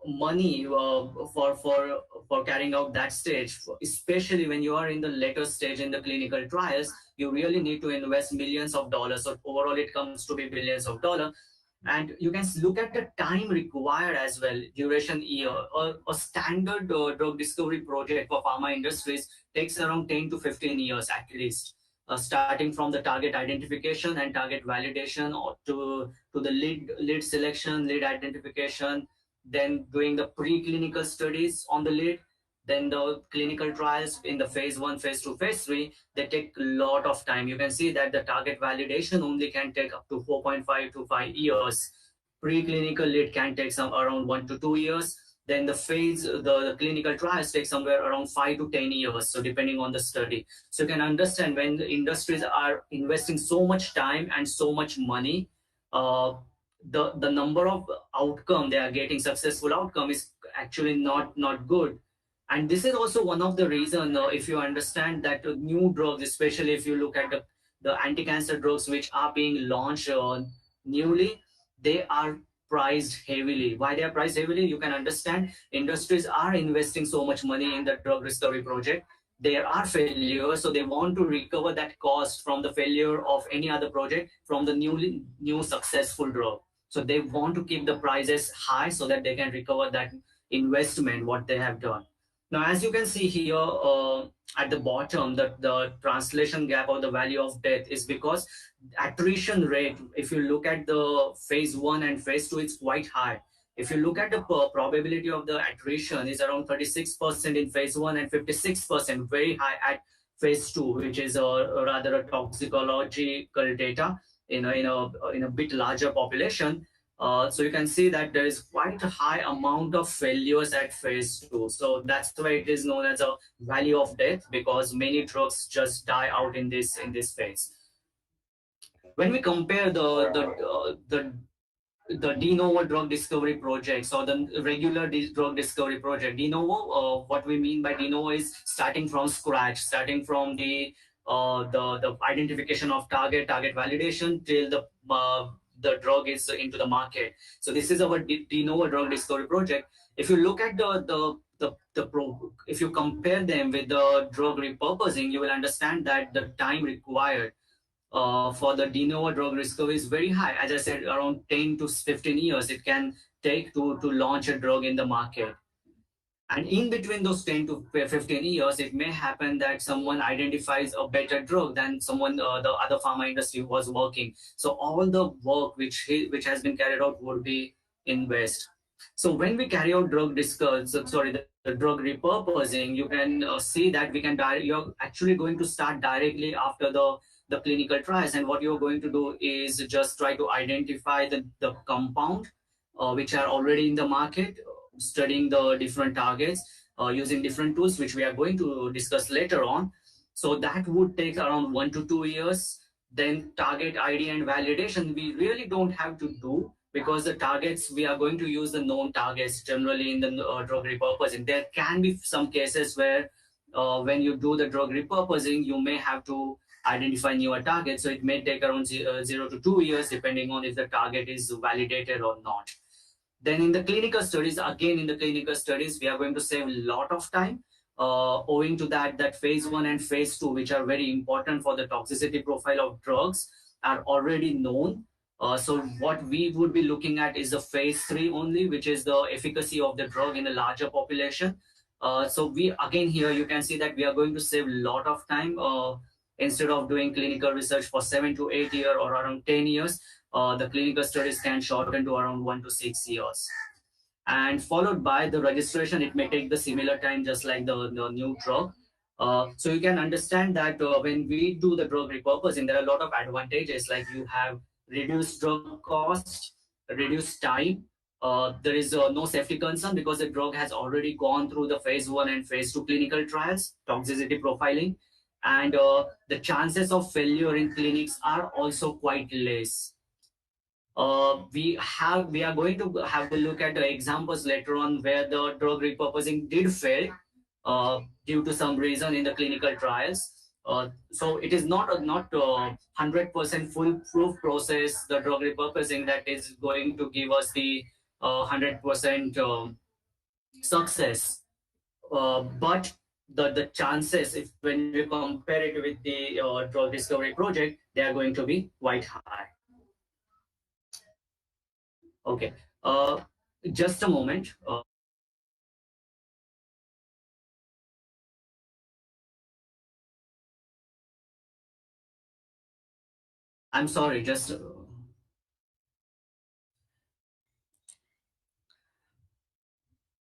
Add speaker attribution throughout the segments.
Speaker 1: money for carrying out that stage, especially when you are in the later stage in the clinical trials. You really need to invest millions of dollars, so overall it comes to be billions of dollars. And you can look at the time required as well, duration year. A standard drug discovery project for pharma industries takes around 10 to 15 years at least, starting from the target identification and target validation, or to the lead selection, lead identification, then doing the preclinical studies on the lead, then the clinical trials in the phase 1, phase 2, phase 3. They take a lot of time. You can see that the target validation only can take up to 4.5 to 5 years. Preclinical lead can take some around 1 to 2 years. Then the clinical trials take somewhere around 5 to 10 years, so depending on the study. So you can understand, when the industries are investing so much time and so much money, uh, the number of outcome they are getting, successful outcome, is actually not good. And this is also one of the reason, if you understand that new drugs, especially if you look at the anti-cancer drugs which are being launched newly, they are priced heavily. Why they are priced heavily? You can understand, industries are investing so much money in the drug discovery project. There are failures, so they want to recover that cost from the failure of any other project, from the new successful drug. So they want to keep the prices high so that they can recover that investment what they have done. Now, as you can see here, at the bottom, the translation gap or the value of death is because attrition rate, if you look at the phase 1 and phase 2, it's quite high. If you look at the probability of the attrition, is around 36% in phase 1 and 56%, very high at phase 2, which is rather a toxicological data in a bit larger population. So you can see that there is quite a high amount of failures at phase 2. So that's why it is known as a valley of death, because many drugs just die out in this phase. When we compare the de novo drug discovery projects or the regular drug discovery project, de novo, what we mean by de novo is starting from scratch, starting from the identification of target validation till the drug is into the market. So this is our de novo drug discovery project. If you look at if you compare them with the drug repurposing, you will understand that the time required for the de novo drug discovery is very high. As I said, around 10 to 15 years it can take to launch a drug in the market. And in between those 10 to 15 years, it may happen that someone identifies a better drug than someone the other pharma industry was working. So all the work which has been carried out would be in waste. So when we carry out the drug repurposing, you can see that you're actually going to start directly after the clinical trials, and what you're going to do is just try to identify the compound which are already in the market, studying the different targets using different tools, which we are going to discuss later on. So that would take around 1 to 2 years. Then target ID and validation, we really don't have to do, because the targets, we are going to use the known targets generally in the drug repurposing. There can be some cases where when you do the drug repurposing, you may have to identify newer targets. So it may take around 0 to 2 years, depending on if the target is validated or not. Then in the clinical studies, we are going to save a lot of time, owing to that phase 1 and phase 2, which are very important for the toxicity profile of drugs, are already known. So what we would be looking at is the phase 3 only, which is the efficacy of the drug in a larger population. So again here you can see that we are going to save a lot of time. Instead of doing clinical research for 7 to 8 years or around 10 years, the clinical studies can shorten to around 1 to 6 years. And followed by the registration, it may take the similar time, just like the new drug. So you can understand that when we do the drug repurposing, there are a lot of advantages, like you have reduced drug cost, reduced time. There is no safety concern, because the drug has already gone through the phase 1 and phase 2 clinical trials, toxicity profiling, and the chances of failure in clinics are also quite less. We are going to have a look at the examples later on where the drug repurposing did fail due to some reason in the clinical trials. So it is not 100% foolproof process, the drug repurposing, that is going to give us the 100% success, but the chances, if when we compare it with the drug discovery project, they are going to be quite high. Okay, just a moment. I'm sorry, just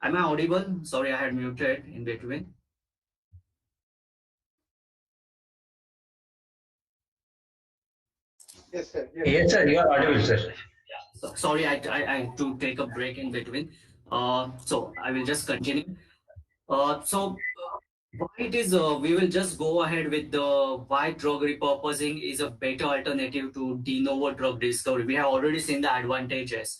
Speaker 1: am I audible? Sorry, I had muted in between.
Speaker 2: Yes, sir.
Speaker 3: Yes, sir, you are audible, sir.
Speaker 1: Sorry, I had to take a break in between. So I will just continue. Why it is, we will just go ahead with the why drug repurposing is a better alternative to de novo drug discovery. We have already seen the advantages.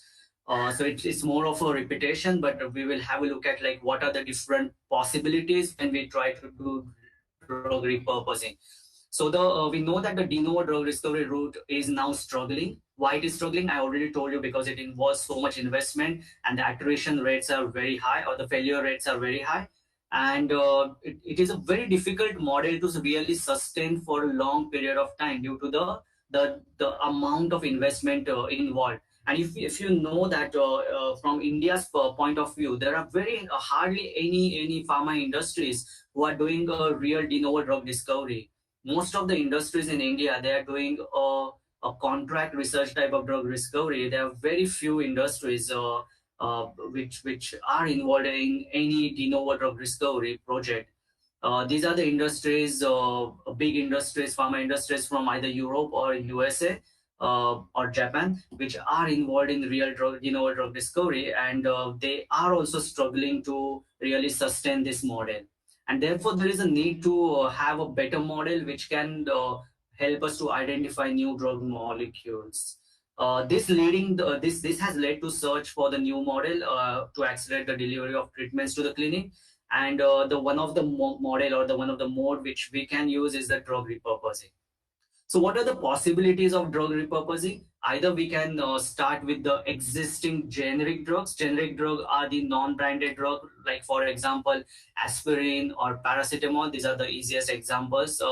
Speaker 1: So it's more of a repetition, but we will have a look at like what are the different possibilities when we try to do drug repurposing. So we know that the de novo drug discovery route is now struggling. Why it is struggling? I already told you, because it involves so much investment and the iteration rates are very high, or the failure rates are very high, and it is a very difficult model to really sustain for a long period of time due to the amount of investment involved. And if you know that from India's point of view, there are very hardly any pharma industries who are doing a real de novo drug discovery. Most of the industries in India, they are doing a contract research type of drug discovery. There are very few industries which are involved in any de novo drug discovery project. These are the industries, big industries, pharma industries from either Europe or USA or Japan, which are involved in real drug, de novo drug discovery, and they are also struggling to really sustain this model. And therefore, there is a need to have a better model which can help us to identify new drug molecules. This has led to search for the new model to accelerate the delivery of treatments to the clinic. And the one of the model, or the one of the mode which we can use, is the drug repurposing. So what are the possibilities of drug repurposing? Either we can start with the existing generic drugs. Generic drugs are the non-branded drug, like for example, aspirin or paracetamol. These are the easiest examples,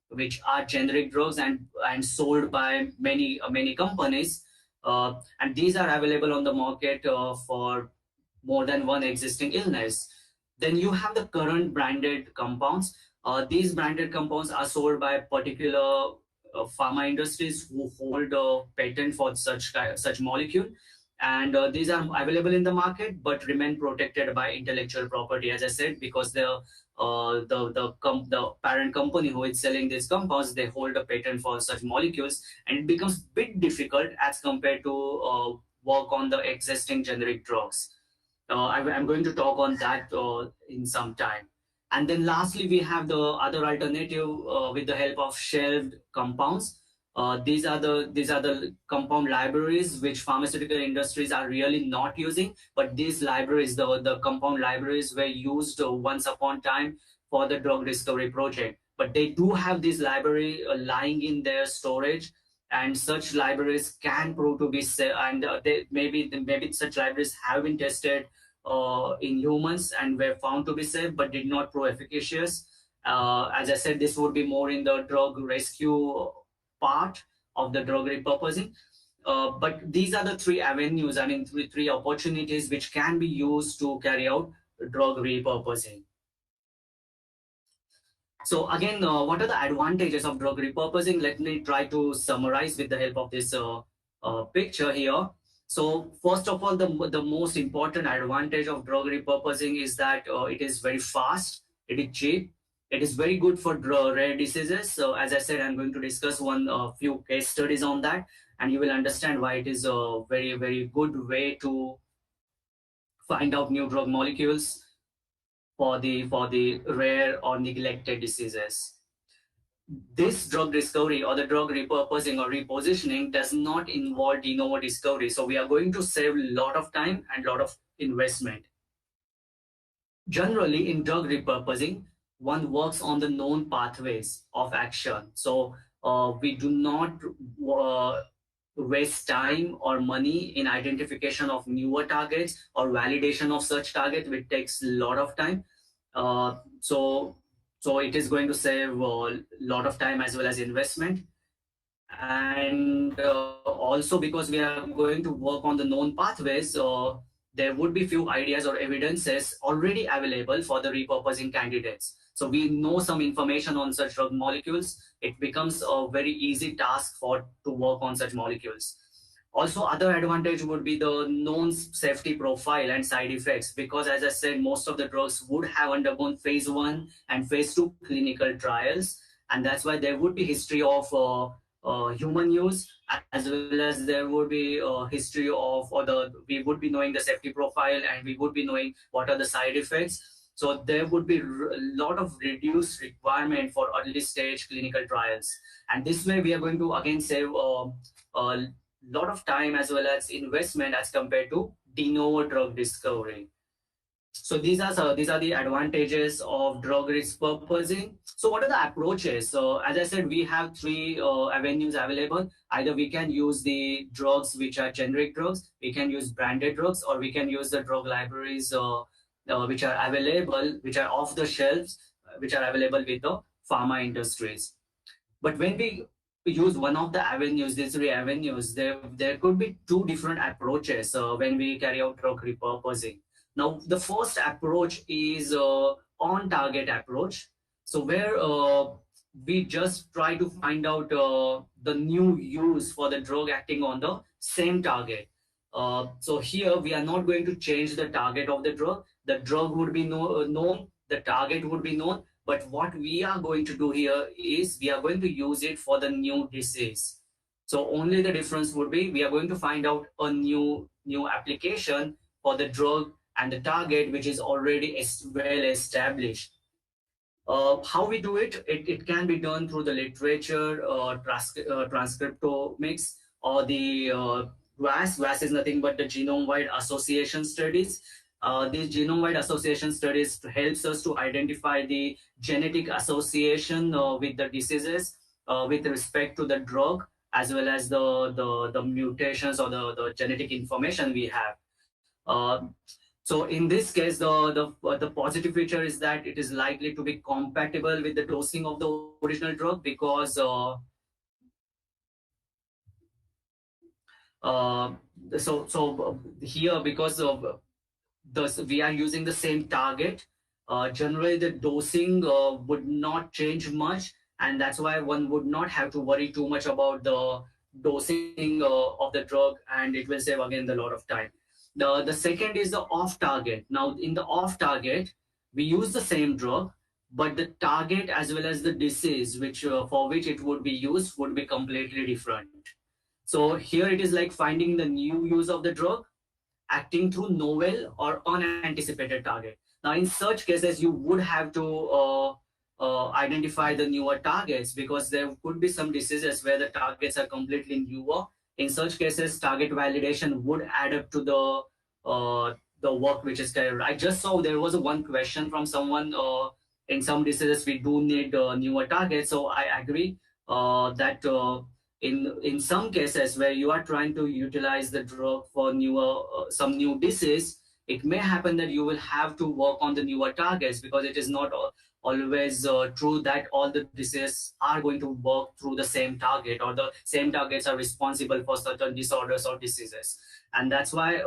Speaker 1: which are generic drugs and sold by many companies. And these are available on the market for more than one existing illness. Then you have the current branded compounds. These branded compounds are sold by particular pharma industries who hold a patent for such molecule, and these are available in the market but remain protected by intellectual property, as I said, because the parent company who is selling these compounds, they hold a patent for such molecules, and it becomes a bit difficult as compared to work on the existing generic drugs. I'm going to talk on that in some time. And then lastly, we have the other alternative with the help of shelved compounds. These are the compound libraries which pharmaceutical industries are really not using, but these libraries, the compound libraries, were used once upon time for the drug discovery project. But they do have this library lying in their storage, and such libraries can prove to be safe, and maybe such libraries have been tested in humans and were found to be safe but did not prove efficacious. As I said, this would be more in the drug rescue part of the drug repurposing. But these are the three avenues, I mean, three opportunities which can be used to carry out drug repurposing. So again, what are the advantages of drug repurposing? Let me try to summarize with the help of this picture here. So first of all, the most important advantage of drug repurposing is that it is very fast, it is cheap, it is very good for rare diseases. So as I said, I'm going to discuss one few case studies on that, and you will understand why it is a very good way to find out new drug molecules for the rare or neglected diseases. This drug discovery or the drug repurposing or repositioning does not involve de novo discovery. So we are going to save a lot of time and a lot of investment. Generally, in drug repurposing, one works on the known pathways of action. So we do not waste time or money in identification of newer targets or validation of such target, which takes a lot of time. So it is going to save a lot of time as well as investment. And also, because we are going to work on the known pathways, there would be few ideas or evidences already available for the repurposing candidates. So we know some information on such drug molecules. It becomes a very easy task for to work on such molecules. Also, other advantage would be the known safety profile and side effects, because as I said, most of the drugs would have undergone phase 1 and phase 2 clinical trials, and that's why there would be history of human use, as well as there would be a history of, or the we would be knowing the safety profile, and we would be knowing what are the side effects. So there would be a lot of reduced requirement for early stage clinical trials, and this way we are going to again save a lot of time as well as investment as compared to de novo drug discovery. So these are the advantages of drug repurposing. So what are the approaches? So as I said, we have three avenues available. Either we can use the drugs which are generic drugs, we can use branded drugs, or we can use the drug libraries which are available, which are off the shelves, which are available with the pharma industries. But when we use one of the avenues, these three avenues, there could be two different approaches when we carry out drug repurposing. Now, the first approach is on-target approach. So where we just try to find out the new use for the drug acting on the same target. So here we are not going to change the target of the drug. The drug would be known, the target would be known, but what we are going to do here is we are going to use it for the new disease. So only the difference would be we are going to find out a new application for the drug and the target, which is already well established. How we do it, it can be done through the literature, transcriptomics, or the GWAS. GWAS is nothing but the genome-wide association studies. These genome-wide association studies helps us to identify the genetic association with the diseases with respect to the drug, as well as the mutations or the genetic information we have. So in this case, the positive feature is that it is likely to be compatible with the dosing of the original drug, because here, because of we are using the same target, generally the dosing would not change much, and that's why one would not have to worry too much about the dosing of the drug, and it will save again a lot of time. The second is the off target. Now in the off target, we use the same drug, but the target as well as the disease which for which it would be used would be completely different. So here it is like finding the new use of the drug acting through novel or unanticipated target. Now, in such cases, you would have to identify the newer targets, because there could be some diseases where the targets are completely newer. In such cases, target validation would add up to the work which is carried. I just saw there was one question from someone. In some diseases, we do need newer targets. So I agree that. In some cases where you are trying to utilize the drug for newer some new disease, it may happen that you will have to work on the newer targets, because it is not always true that all the diseases are going to work through the same target, or the same targets are responsible for certain disorders or diseases. And that's why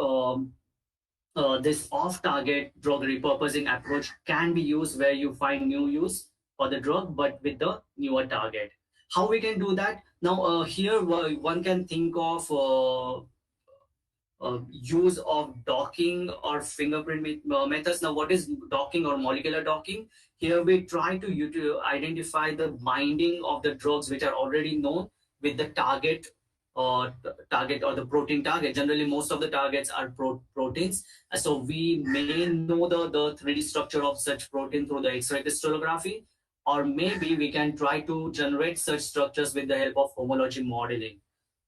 Speaker 1: this off-target drug repurposing approach can be used where you find new use for the drug, but with the newer target. How we can do that? Now, here one can think of use of docking or fingerprint methods. Now, what is docking or molecular docking? Here we try to identify the binding of the drugs which are already known with the target or the protein target. Generally, most of the targets are proteins. So we may know the 3D structure of such protein through the X-ray crystallography, or maybe we can try to generate such structures with the help of homology modeling.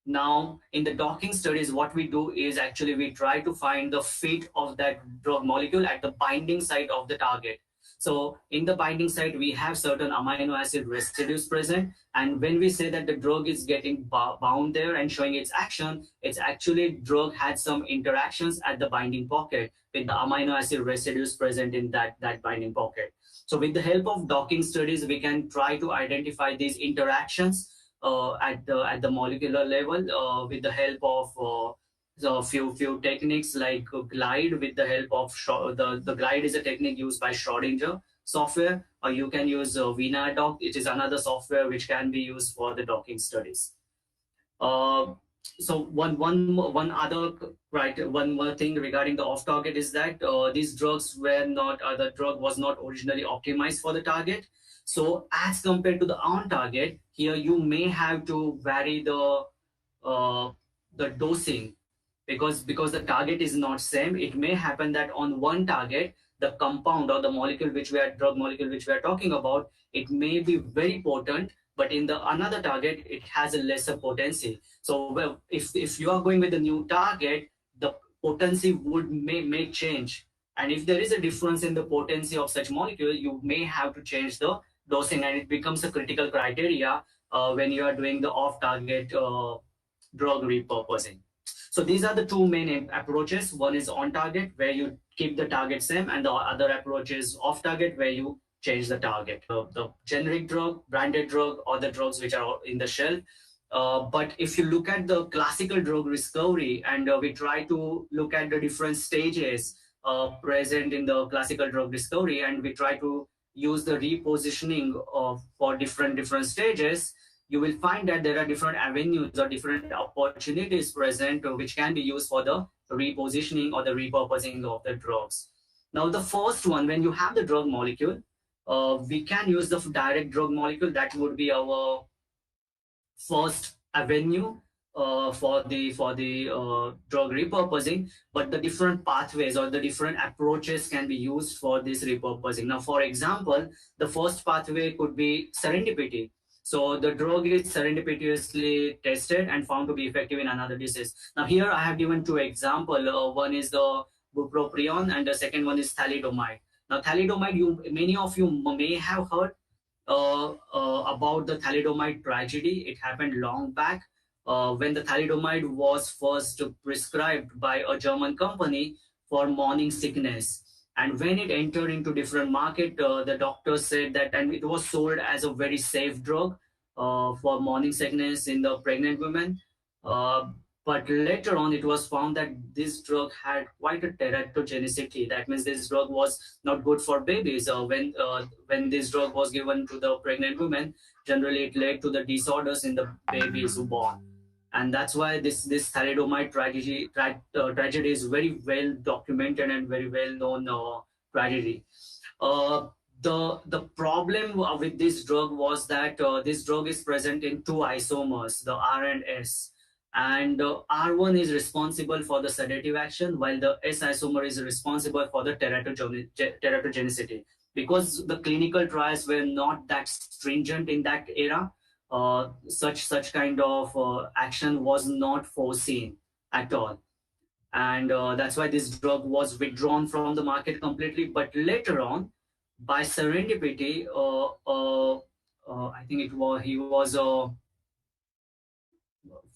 Speaker 1: Now, in the docking studies, what we do is actually we try to find the fit of that drug molecule at the binding site of the target. So in the binding site, we have certain amino acid residues present. And when we say that the drug is getting bound there and showing its action, it's actually drug had some interactions at the binding pocket with the amino acid residues present in that binding pocket. So with the help of docking studies, we can try to identify these interactions at the molecular level with the help of so few techniques like glide with the help of the glide is a technique used by Schrodinger software, or you can use VinaDock. It is another software which can be used for the docking studies. Uh, so one other right one more thing regarding the off target is that these drugs were not the drug was not originally optimized for the target. So as compared to the on target, here you may have to vary uh, the dosing because the target is not same. It may happen that on one target the compound or the molecule which we are drug molecule which we are talking about, it may be very potent, but in the another target it has a lesser potency. So well, if you are going with a new target, the potency may change, and if there is a difference in the potency of such molecule, you may have to change the dosing, and it becomes a critical criteria when you are doing the off target drug repurposing. So these are the two main approaches. One is on target, where you keep the target same, and the other approach is off target, where you change the target. The generic drug, branded drug, or the drugs which are in the shelf. But if you look at the classical drug discovery, and we try to look at the different stages present in the classical drug discovery, and we try to use the repositioning for different stages, you will find that there are different avenues or different opportunities present which can be used for the repositioning or the repurposing of the drugs. Now, the first one, when you have the drug molecule, we can use the direct drug molecule. That would be our first avenue for the drug repurposing, but the different pathways or the different approaches can be used for this repurposing. Now, for example, the first pathway could be serendipity. So the drug is serendipitously tested and found to be effective in another disease. Now here I have given two examples. One is the bupropion and the second one is thalidomide. Now thalidomide, many of you may have heard about the thalidomide tragedy. It happened long back when the thalidomide was first prescribed by a German company for morning sickness. And when it entered into different market, the doctors said that, and it was sold as a very safe drug for morning sickness in the pregnant women. But later on, it was found that this drug had quite a teratogenicity. That means this drug was not good for babies. When this drug was given to the pregnant women, generally it led to the disorders in the babies who born. And that's why this thalidomide tragedy is very well documented and very well known tragedy. The problem with this drug was that this drug is present in two isomers, the R and S, and R1 is responsible for the sedative action, while the S isomer is responsible for the teratogenicity. Because the clinical trials were not that stringent in that era, such kind of action was not foreseen at all, and that's why this drug was withdrawn from the market completely. But later on, by serendipity, I think he was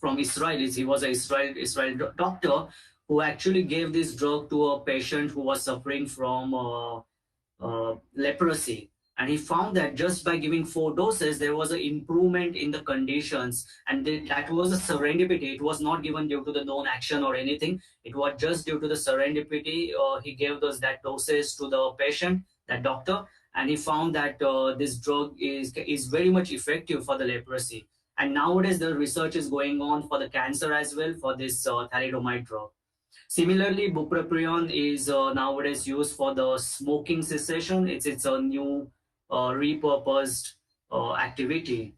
Speaker 1: from Israel. He was an Israel doctor who actually gave this drug to a patient who was suffering from leprosy. And he found that just by giving 4 doses, there was an improvement in the conditions. And that was a serendipity. It was not given due to the known action or anything. It was just due to the serendipity. He gave that doses to the patient, that doctor, and he found that this drug is very much effective for the leprosy. And nowadays, the research is going on for the cancer as well for this thalidomide drug. Similarly, bupropion is nowadays used for the smoking cessation. It's a new repurposed activity.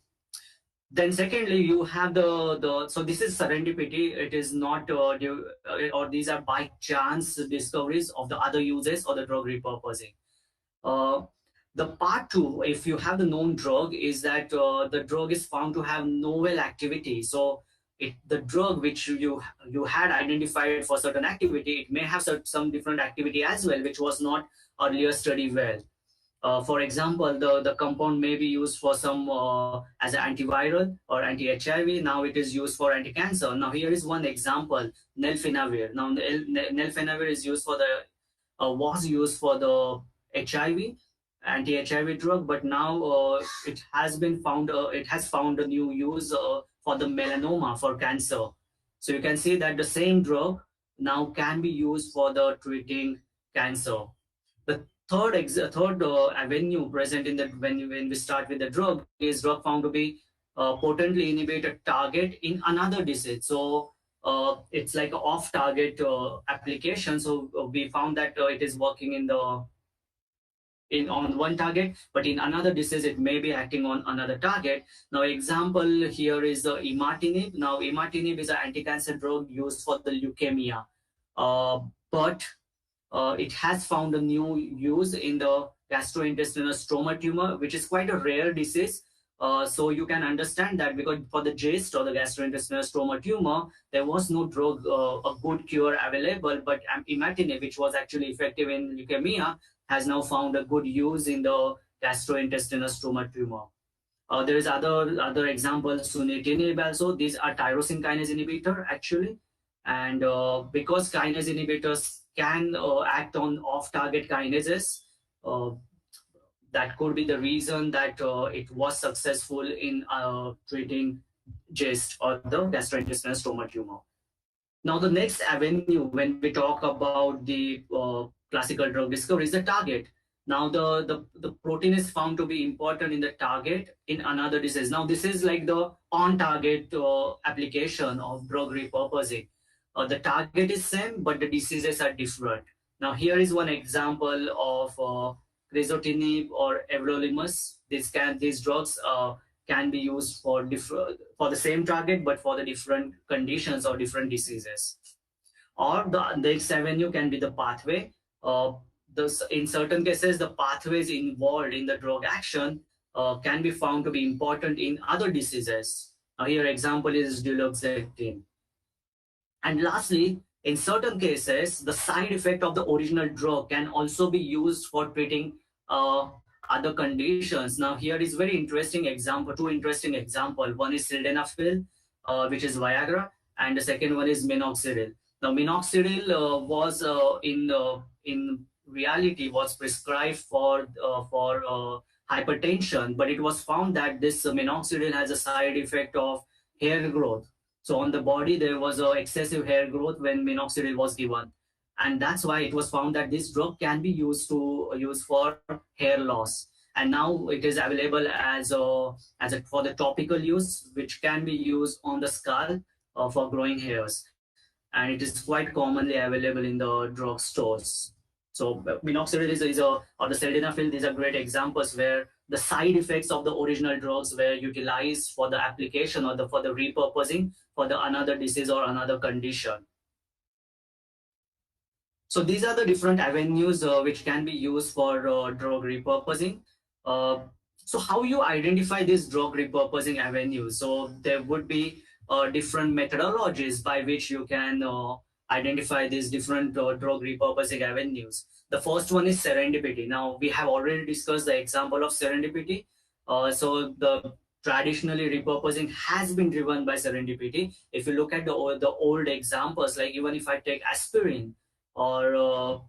Speaker 1: Then secondly, you have so this is serendipity. It is not or these are by chance discoveries of the other uses or the drug repurposing. The part 2, if you have the known drug, is that the drug is found to have novel activity. So the drug which you had identified for certain activity, it may have some different activity as well, which was not earlier studied well. For example, the compound may be used for some as an antiviral or anti-HIV. Now it is used for anti-cancer. Now here is one example, nelfinavir. Now nelfinavir is used for the was used for the HIV, anti-HIV drug, but now it has found a new use for the melanoma, for cancer. So you can see that the same drug now can be used for the treating cancer. The third avenue present in the when we start with the drug is drug found to be potently inhibit a target in another disease. So it's like an off-target application. So we found that it is working in on one target, but in another disease it may be acting on another target. Now example here is the imatinib. Now imatinib is an anti-cancer drug used for the leukemia, but it has found a new use in the gastrointestinal stroma tumor, which is quite a rare disease. So you can understand that because for the GIST or the gastrointestinal stroma tumor, there was no drug, a good cure available, but imatinib, which was actually effective in leukemia, has now found a good use in the gastrointestinal stroma tumor. There is other examples, sunitinib also. These are tyrosine kinase inhibitor actually, and because kinase inhibitors can act on off-target kinases, uh, that could be the reason that it was successful in treating GIST or the gastrointestinal stroma tumor. Now, the next avenue when we talk about the classical drug discovery is the target. Now, the protein is found to be important in the target in another disease. Now, this is like the on-target application of drug repurposing. The target is same, but the diseases are different. Now, here is one example of crizotinib or everolimus. These drugs can be used for the same target, but for the different conditions or different diseases. Or the next avenue can be the pathway. In certain cases, the pathways involved in the drug action can be found to be important in other diseases. Here, example is duloxetine. And lastly, in certain cases, the side effect of the original drug can also be used for treating other conditions. Now, here is very interesting example, two interesting example. One is sildenafil, which is Viagra, and the second one is minoxidil. Now, minoxidil was in reality was prescribed for hypertension, but it was found that this minoxidil has a side effect of hair growth. So on the body, there was excessive hair growth when minoxidil was given. And that's why it was found that this drug can be used for hair loss. And now it is available for the topical use, which can be used on the scalp for growing hairs. And it is quite commonly available in the drug stores. So minoxidil or the sildenafil, these are great examples where the side effects of the original drugs were utilized for the application or for the repurposing for the another disease or another condition. So these are the different avenues which can be used for drug repurposing. So how you identify these drug repurposing avenues? So there would be different methodologies by which you can identify these different drug repurposing avenues. The first one is serendipity. Now, we have already discussed the example of serendipity. So the traditionally repurposing has been driven by serendipity. If you look at the old examples, like even if I take aspirin, or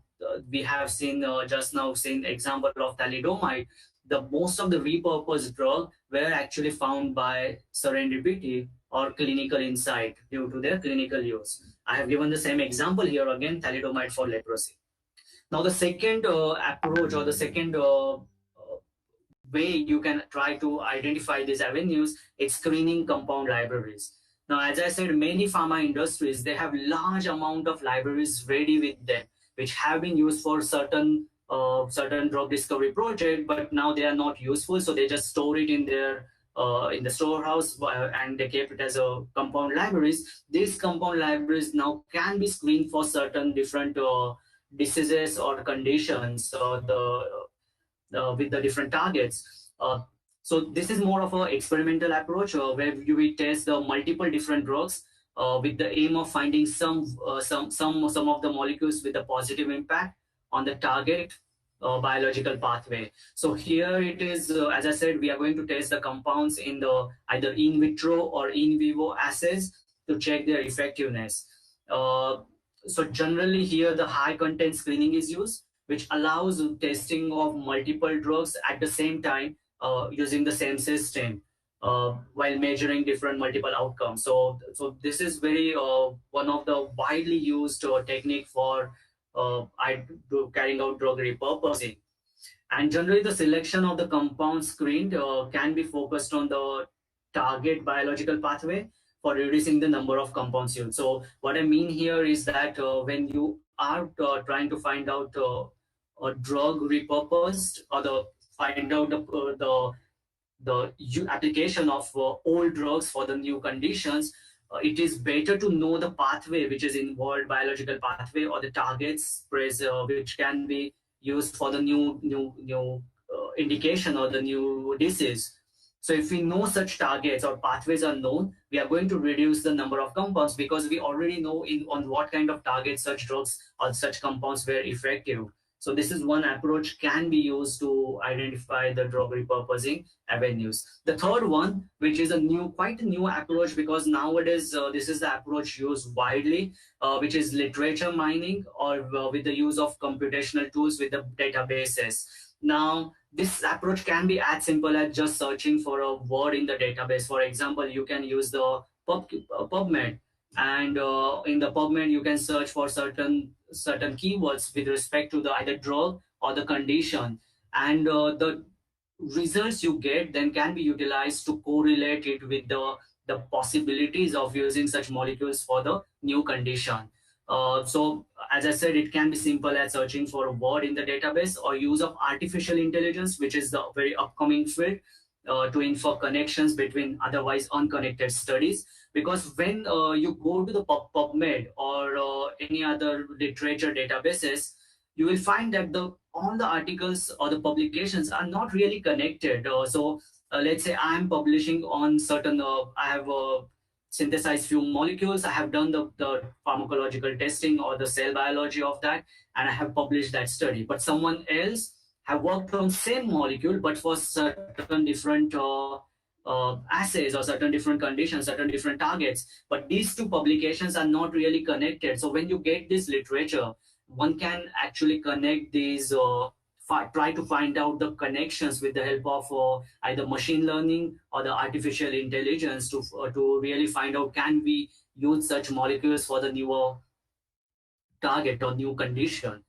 Speaker 1: we have seen just now seen example of thalidomide, the most of the repurposed drug were actually found by serendipity or clinical insight due to their clinical use. I have given the same example here again, thalidomide for leprosy. Now, the second approach or the second way you can try to identify these avenues is screening compound libraries. Now, as I said, many pharma industries, they have large amount of libraries ready with them, which have been used for certain drug discovery project, but now they are not useful. So they just store it in the storehouse and they keep it as a compound libraries. These compound libraries now can be screened for certain different diseases or conditions with the different targets. So this is more of an experimental approach where you will test the multiple different drugs with the aim of finding some of the molecules with a positive impact on the target biological pathway. So here it is, as I said, we are going to test the compounds in the either in vitro or in vivo assays to check their effectiveness. Uh, so generally here the high content screening is used, which allows testing of multiple drugs at the same time using the same system while measuring different multiple outcomes. So this is very one of the widely used technique for carrying out drug repurposing. And generally, the selection of the compound screened can be focused on the target biological pathway for reducing the number of compounds used. So what I mean here is that when you are trying to find out a drug repurposed or the find out the application of old drugs for the new conditions, it is better to know the pathway which is involved, biological pathway or the targets which can be used for the new indication or the new disease. So if we know such targets or pathways are known, we are going to reduce the number of compounds because we already know on what kind of targets such drugs or such compounds were effective. So this is one approach can be used to identify the drug repurposing avenues. The third one, which is quite a new approach because nowadays this is the approach used widely, which is literature mining or with the use of computational tools with the databases. Now, this approach can be as simple as just searching for a word in the database. For example, you can use the PubMed, and in the PubMed you can search for certain keywords with respect to the either drug or the condition, and the results you get then can be utilized to correlate it with the possibilities of using such molecules for the new condition. So as I said, it can be simple as searching for a word in the database or use of artificial intelligence, which is the very upcoming field, to infer connections between otherwise unconnected studies. Because when you go to the PubMed or any other literature databases, you will find that all the articles or the publications are not really connected. Let's say I am publishing on certain, I have synthesized few molecules, I have done the pharmacological testing or the cell biology of that, and I have published that study. But someone else have worked on same molecule, but for certain different assays or certain different conditions, certain different targets. But these two publications are not really connected. So when you get this literature, one can actually connect these, try to find out the connections with the help of either machine learning or the artificial intelligence to really find out can we use such molecules for the newer target or new condition.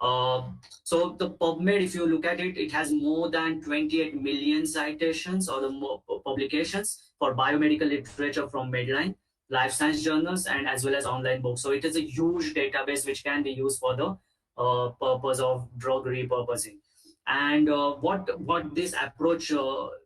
Speaker 1: So the PubMed, if you look at it, it has more than 28 million citations or the publications for biomedical literature from Medline, life science journals, and as well as online books. So it is a huge database which can be used for the purpose of drug repurposing. And what this approach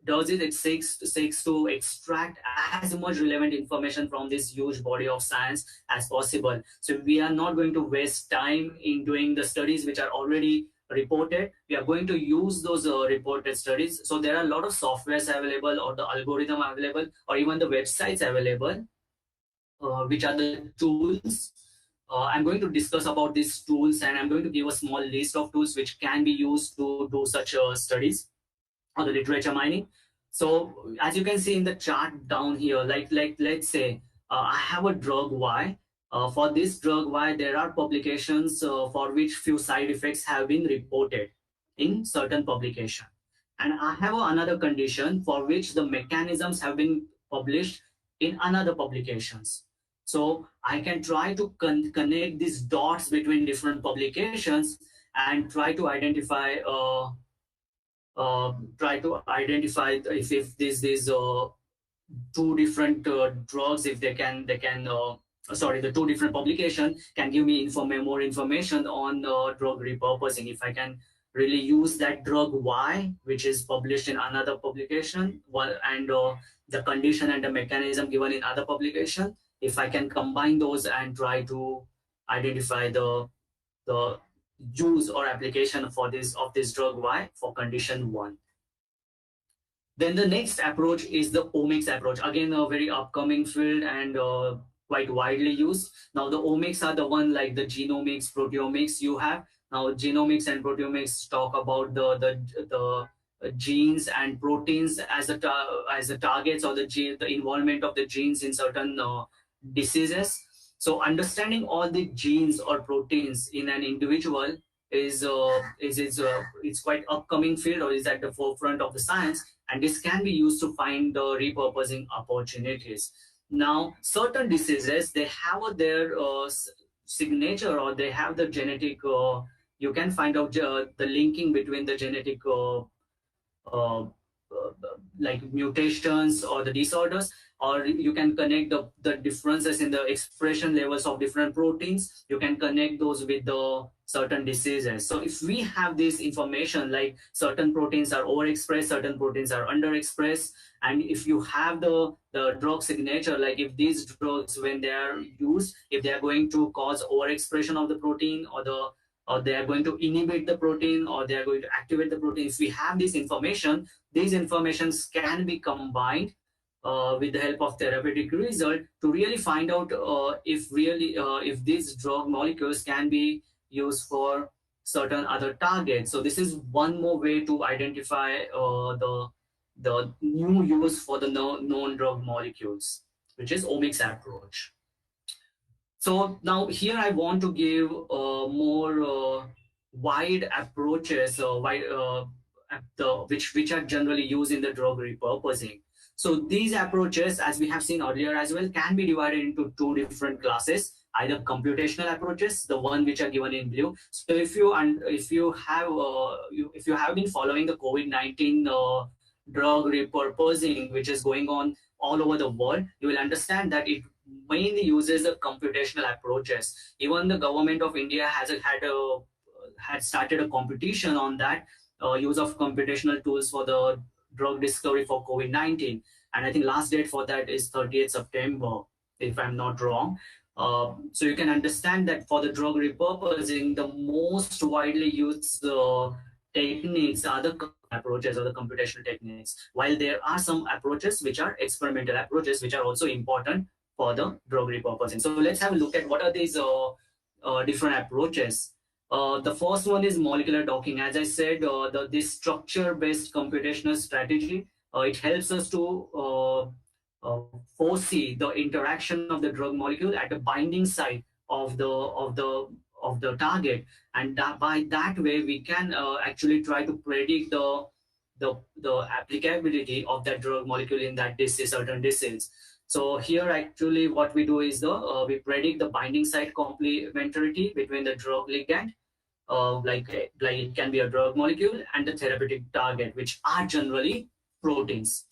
Speaker 1: does is it seeks to extract as much relevant information from this huge body of science as possible. So we are not going to waste time in doing the studies which are already reported. We are going to use those reported studies. So there are a lot of softwares available or the algorithm available or even the websites available, which are the tools. I'm going to discuss about these tools, and I'm going to give a small list of tools which can be used to do such studies or the literature mining. So as you can see in the chart down here, like let's say I have a drug Y. For this drug Y, there are publications for which few side effects have been reported in certain publication. And I have another condition for which the mechanisms have been published in another publications. So I can try to connect these dots between different publications and try to identify if these two different drugs, if the two different publication can give me more information on drug repurposing. If I can really use that drug Y, which is published in another publication, and the condition and the mechanism given in other publication, if I can combine those and try to identify the use or application for this drug Y for condition 1. Then the next approach is the omics approach. Again, a very upcoming field and quite widely used. Now the omics are the one like the genomics, proteomics you have. Now, genomics and proteomics talk about the genes and proteins as the targets, or the involvement of the genes in certain diseases. So, understanding all the genes or proteins in an individual is quite upcoming field, or is at the forefront of the science, and this can be used to find the repurposing opportunities. Now, certain diseases, they have their signature, or they have the genetic. You can find out the linking between the genetic uh, like mutations or the disorders, or you can connect the differences in the expression levels of different proteins. You can connect those with the certain diseases. So if we have this information, like certain proteins are overexpressed, certain proteins are underexpressed, and if you have the drug signature, like if these drugs, when they are used, if they are going to cause overexpression of the protein, or they are going to inhibit the protein, or they are going to activate the protein. If we have this information, these informations can be combined with the help of therapeutic result to really find out if these drug molecules can be used for certain other targets. So this is one more way to identify the new use for the known drug molecules, which is omics approach. So now here I want to give more wide approaches, which are generally used in the drug repurposing. So these approaches, as we have seen earlier as well, can be divided into two different classes. Either computational approaches, the one which are given in blue. So if you have been following the COVID-19 drug repurposing, which is going on all over the world, you will understand that it mainly uses the computational approaches. Even the government of India had started a competition on that use of computational tools for the drug discovery for COVID-19. And I think last date for that is 30th September, if I'm not wrong. So you can understand that for the drug repurposing, the most widely used techniques are the approaches or the computational techniques, while there are some approaches which are experimental approaches, which are also important for the drug repurposing. So let's have a look at what are these different approaches. The first one is molecular docking. As I said, this structure-based computational strategy, it helps us to foresee the interaction of the drug molecule at the binding site of the target, and by that way we can actually try to predict the applicability of that drug molecule in that disease, certain disease. So here actually what we do is we predict the binding site complementarity between the drug ligand, like it can be a drug molecule, and the therapeutic target, which are generally proteins.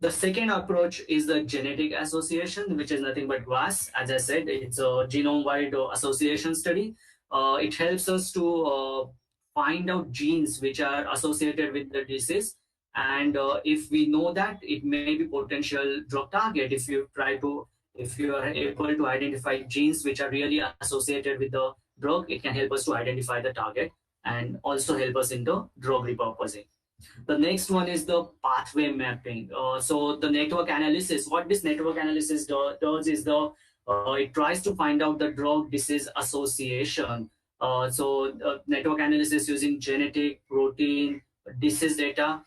Speaker 1: The second approach is the genetic association, which is nothing but GWAS. As I said, it's a genome-wide association study. It helps us to find out genes which are associated with the disease, and if we know that, it may be potential drug target. If you are able to identify genes which are really associated with the drug, it can help us to identify the target and also help us in the drug repurposing. The next one is the pathway mapping. So the network analysis, what this network analysis does is it tries to find out the drug disease association. Network analysis using genetic, protein, disease data,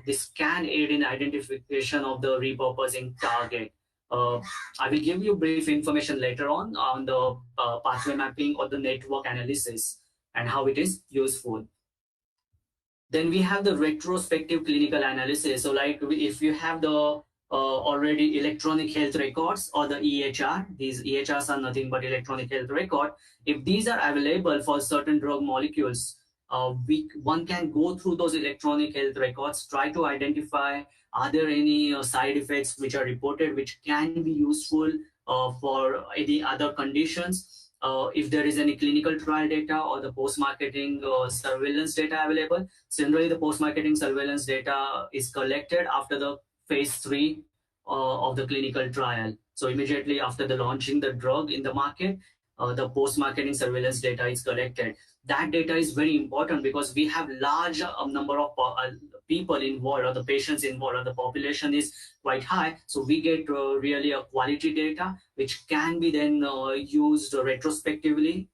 Speaker 1: this can aid in identification of the repurposing target. I will give you brief information later on the pathway mapping or the network analysis and how it is useful. Then we have the retrospective clinical analysis. So like if you have the already electronic health records or the EHR, these EHRs are nothing but electronic health record. If these are available for certain drug molecules, one can go through those electronic health records, try to identify are there any side effects which are reported, which can be useful for any other conditions. If there is any clinical trial data or the post-marketing surveillance data available. Generally, the post-marketing surveillance data is collected after the phase 3 of the clinical trial. So immediately after the launching the drug in the market, the post-marketing surveillance data is collected. That data is very important because we have large number of people involved, or the patients involved, or the population is quite high. So we get really a quality data, which can be then used retrospectively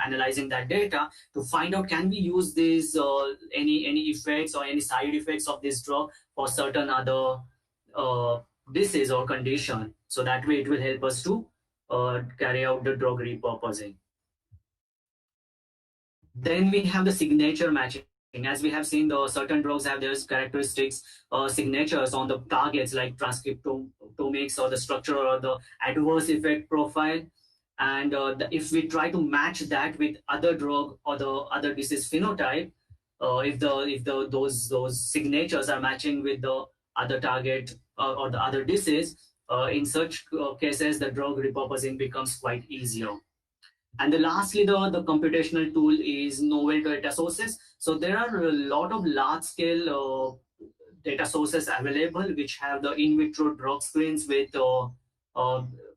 Speaker 1: analyzing that data to find out, can we use these any effects or any side effects of this drug for certain other disease or condition. So that way it will help us to carry out the drug repurposing. Then we have the signature matching. As we have seen, the certain drugs have their characteristics, signatures on the targets like transcriptomics or the structure or the adverse effect profile. And if we try to match that with other drug or the other disease phenotype, if those signatures are matching with the other target or the other disease, in such cases, the drug repurposing becomes quite easier. And then lastly, the computational tool is novel data sources. So there are a lot of large scale data sources available which have the in vitro drug screens with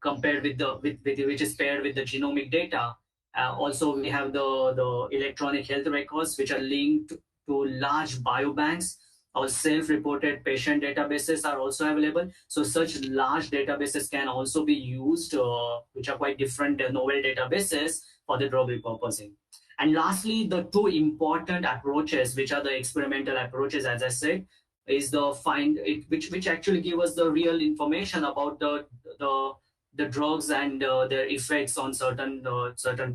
Speaker 1: compared with with which is paired with the genomic data. Also, we have the electronic health records which are linked to large biobanks, or self-reported patient databases are also available. So such large databases can also be used, which are quite different novel databases for the drug repurposing. And lastly, the two important approaches, which are the experimental approaches, as I said, is the which actually give us the real information about the drugs and their effects on certain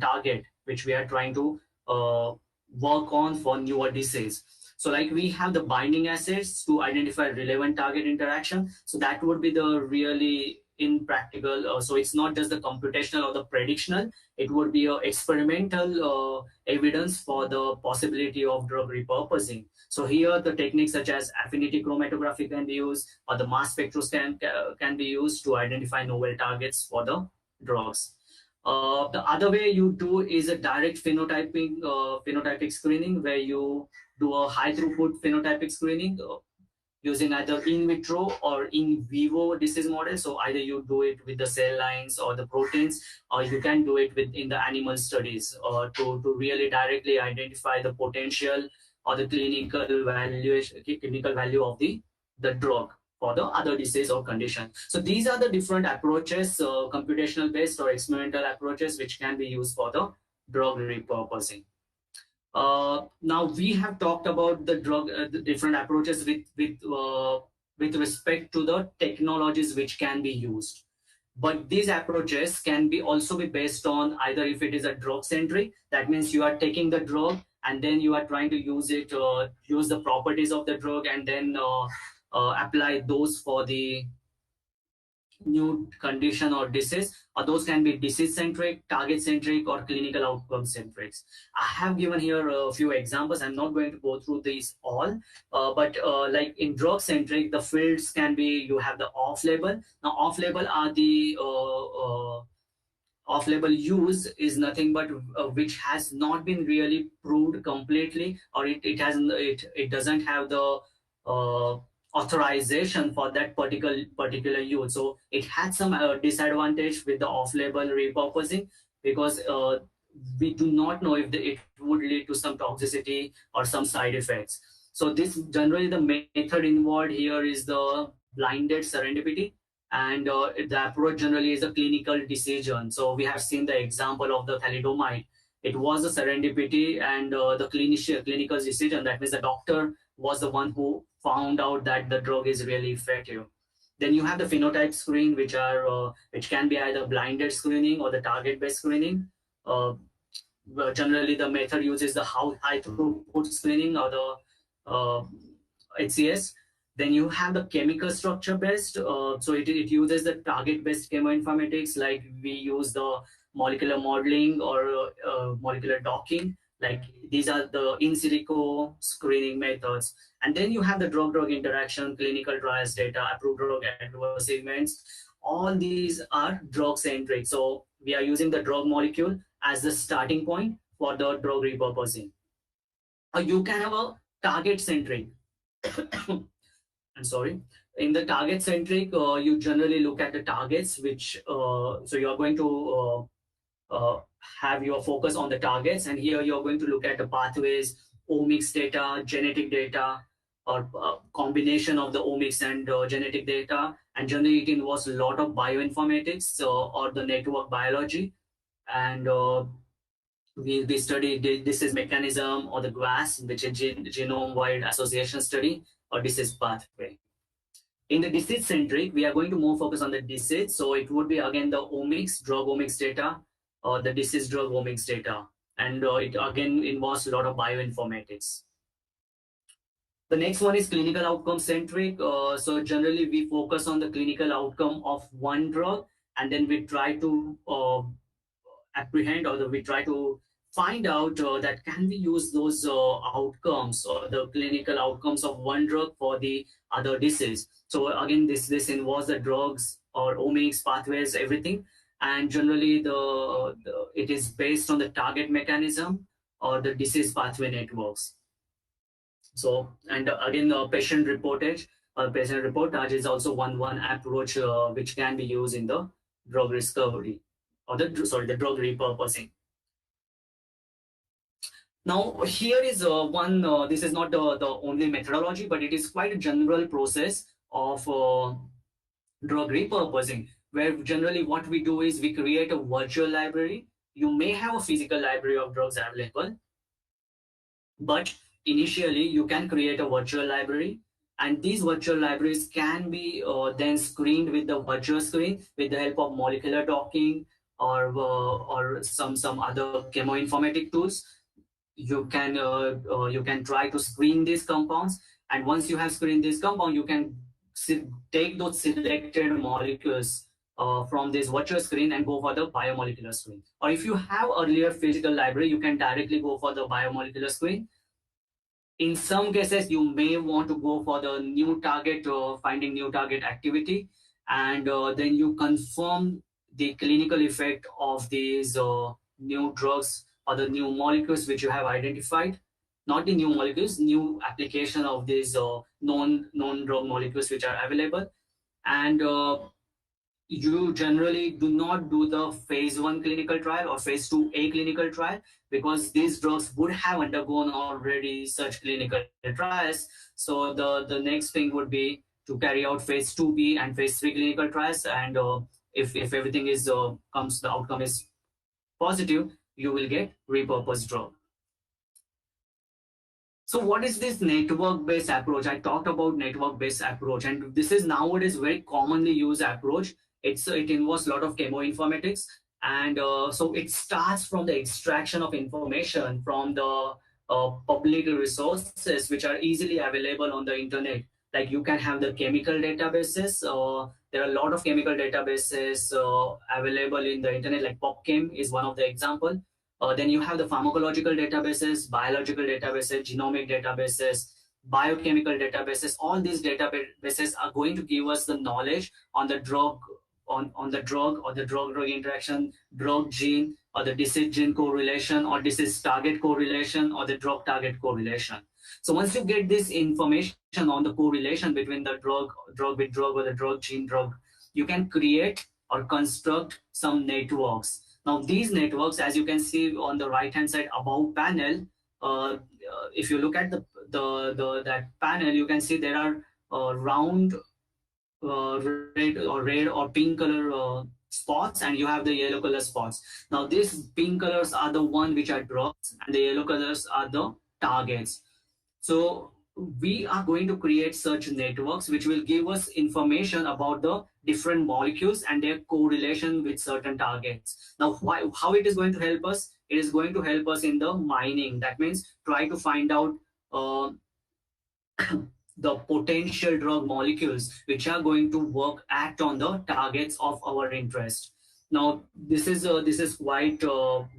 Speaker 1: target, which we are trying to work on for newer disease. So like we have the binding assays to identify relevant target interaction. So that would be the really impractical. So it's not just the computational or the predictional. It would be a experimental evidence for the possibility of drug repurposing. So here the techniques such as affinity chromatography can be used, or the mass spectroscan can be used to identify novel targets for the drugs. The other way you do is a direct phenotypic screening, where you do a high throughput phenotypic screening using either in vitro or in vivo disease model. So either you do it with the cell lines or the proteins, or you can do it in the animal studies to really directly identify the potential or the clinical value of the drug for the other disease or condition. So these are the different approaches, computational based or experimental approaches, which can be used for the drug repurposing. Now we have talked about the different approaches with respect to the technologies which can be used. But these approaches can be also be based on either if it is a drug centric, that means you are taking the drug and then you are trying to use the properties of the drug and then apply those for the new condition or disease, or those can be disease centric, target centric, or clinical outcome centric. I have given here a few examples. I'm not going to go through these all, but like in drug centric, the fields can be, you have the off label. Now off label are the off-label use is nothing but which has not been really proved completely, or it doesn't have the authorization for that particular use. So it had some disadvantage with the off-label repurposing, because we do not know if it would lead to some toxicity or some side effects. So this generally the method involved here is the blinded serendipity, and the approach generally is a clinical decision. So we have seen the example of the thalidomide. It was a serendipity and the clinical decision. That means the doctor was the one who found out that the drug is really effective. Then you have the phenotype screen, which can be either blinded screening or the target-based screening. Generally, the method uses the high throughput screening or the HCS. Then you have the chemical structure based. So it uses the target based chemoinformatics, like we use the molecular modeling or molecular docking. Like these are the in silico screening methods. And then you have the drug-drug interaction, clinical trials data, approved drug adverse events. All these are drug centric. So we are using the drug molecule as the starting point for the drug repurposing. Or you can have a target centric. I'm sorry. In the target centric, you generally look at the targets, which so you are going to have your focus on the targets, and here you're going to look at the pathways, omics data, genetic data, or combination of the omics and genetic data. And generally, it involves a lot of bioinformatics or the network biology, and we study disease mechanism or the GWAS, which is genome-wide association study, or disease pathway. In the disease centric, we are going to more focus on the disease. So it would be again the omics, drug omics data, or the disease drug omics data. And it again involves a lot of bioinformatics. The next one is clinical outcome centric. So generally we focus on the clinical outcome of one drug, and then we try to apprehend, or we try to find out that can we use those outcomes or the clinical outcomes of one drug for the other disease. So again, this involves the drugs or omics pathways, everything, and generally it is based on the target mechanism or the disease pathway networks. So, and again, patient reportage is also one approach which can be used in the drug discovery, or the drug repurposing. Now, here is one. This is not the only methodology, but it is quite a general process of drug repurposing, where generally what we do is we create a virtual library. You may have a physical library of drugs available, but initially you can create a virtual library, and these virtual libraries can be then screened with the virtual screen with the help of molecular docking, or some other chemoinformatic tools. You can try to screen these compounds, and once you have screened this compound, you can take those selected molecules from this virtual screen and go for the biomolecular screen. Or if you have earlier physical library, you can directly go for the biomolecular screen. In some cases, you may want to go for the new target, or finding new target activity, and then you confirm the clinical effect of these new drugs or the new molecules which you have identified. Not the new molecules, new application of these known drug molecules which are available. And you generally do not do the phase 1 clinical trial or phase 2A clinical trial, because these drugs would have undergone already such clinical trials. So the next thing would be to carry out phase 2B and phase 3 clinical trials, and if everything is the outcome is positive, you will get repurposed drug. So what is this network-based approach? I talked about network-based approach, and this is nowadays very commonly used approach. It involves a lot of chemoinformatics, and so it starts from the extraction of information from the public resources which are easily available on the internet. Like you can have the chemical databases. There are a lot of chemical databases available in the internet, like PubChem is one of the example. Then you have the pharmacological databases, biological databases, genomic databases, biochemical databases. All these databases are going to give us the knowledge on the drug, on the drug or the drug-drug interaction, drug gene, or the disease gene correlation, or disease target correlation, or the drug target correlation. So once you get this information on the correlation between the drug with drug, or the drug gene drug, you can create or construct some networks. Now these networks, as you can see on the right hand side above panel, if you look at that panel, you can see there are round red or pink color spots, and you have the yellow color spots. Now these pink colors are the one which are drugs, and the yellow colors are the targets. So we are going to create such networks which will give us information about the different molecules and their correlation with certain targets. Now, how it is going to help us? It is going to help us in the mining. That means try to find out the potential drug molecules which are going to act on the targets of our interest. Now, this is quite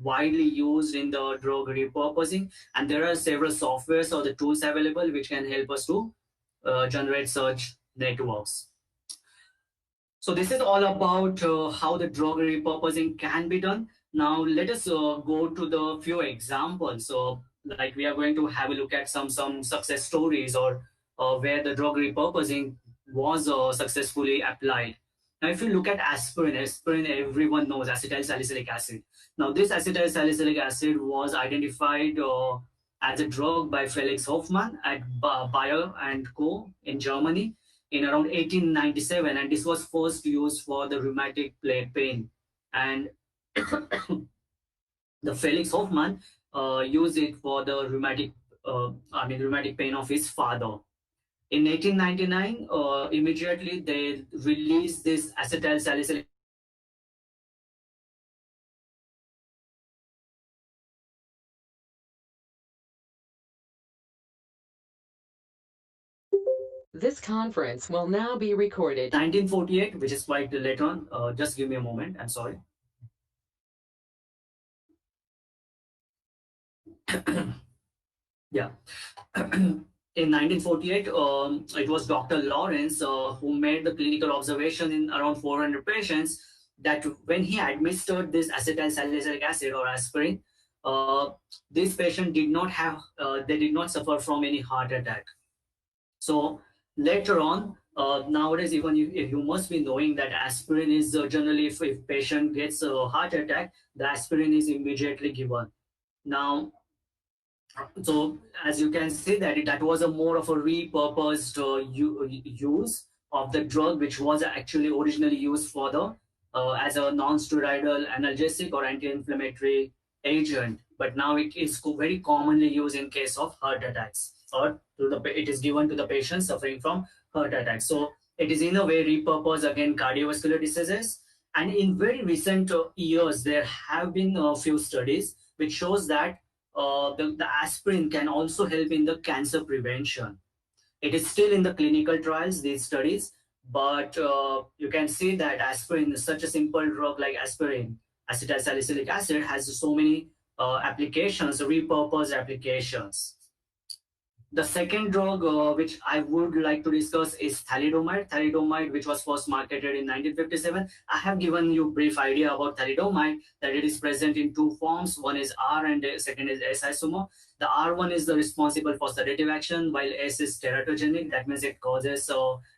Speaker 1: widely used in the drug repurposing, and there are several softwares or the tools available which can help us to generate such networks. So this is all about how the drug repurposing can be done. Now let us go to the few examples. So like we are going to have a look at some success stories, or where the drug repurposing was successfully applied. Now, if you look at aspirin, everyone knows acetyl salicylic acid. Now, this acetyl salicylic acid was identified as a drug by Felix Hoffmann at Bayer and Co. in Germany in around 1897, and this was first used for the rheumatic pain. And The Felix Hoffman used it for the rheumatic pain of his father. In 1899, immediately they released this acetyl salicylic acid as a non-steroidal anesthetic drug, and
Speaker 2: This conference will now be recorded.
Speaker 1: 1948, which is quite later on. Just give me a moment. I'm sorry. Yeah. In 1948, it was Dr. Lawrence who made the clinical observation in around 400 patients that when he administered this acetyl salicylic acid or aspirin, uh, this patient did not have, they did not suffer from any heart attack. So later on, nowadays, even if you must be knowing that aspirin is generally, if patient gets a heart attack, the aspirin is immediately given. Now, so as you can see that that was a more of a repurposed use of the drug, which was actually originally used for the as a non-steroidal analgesic or anti-inflammatory agent, but now it is very commonly used in case of heart attacks, or it is given to the patient suffering from heart attacks. So it is in a way repurposed again cardiovascular diseases. And in very recent years, there have been a few studies which shows that the aspirin can also help in the cancer prevention. It is still in the clinical trials, these studies, but you can see that aspirin is such a simple drug like aspirin, acetylsalicylic acid, has so many applications, repurposed applications. The second drug which I would like to discuss is thalidomide. Thalidomide, which was first marketed in 1957. I have given you a brief idea about thalidomide, that it is present in two forms. One is R and the second is S isomer. The R one is the responsible for sedative action, while S is teratogenic. That means it causes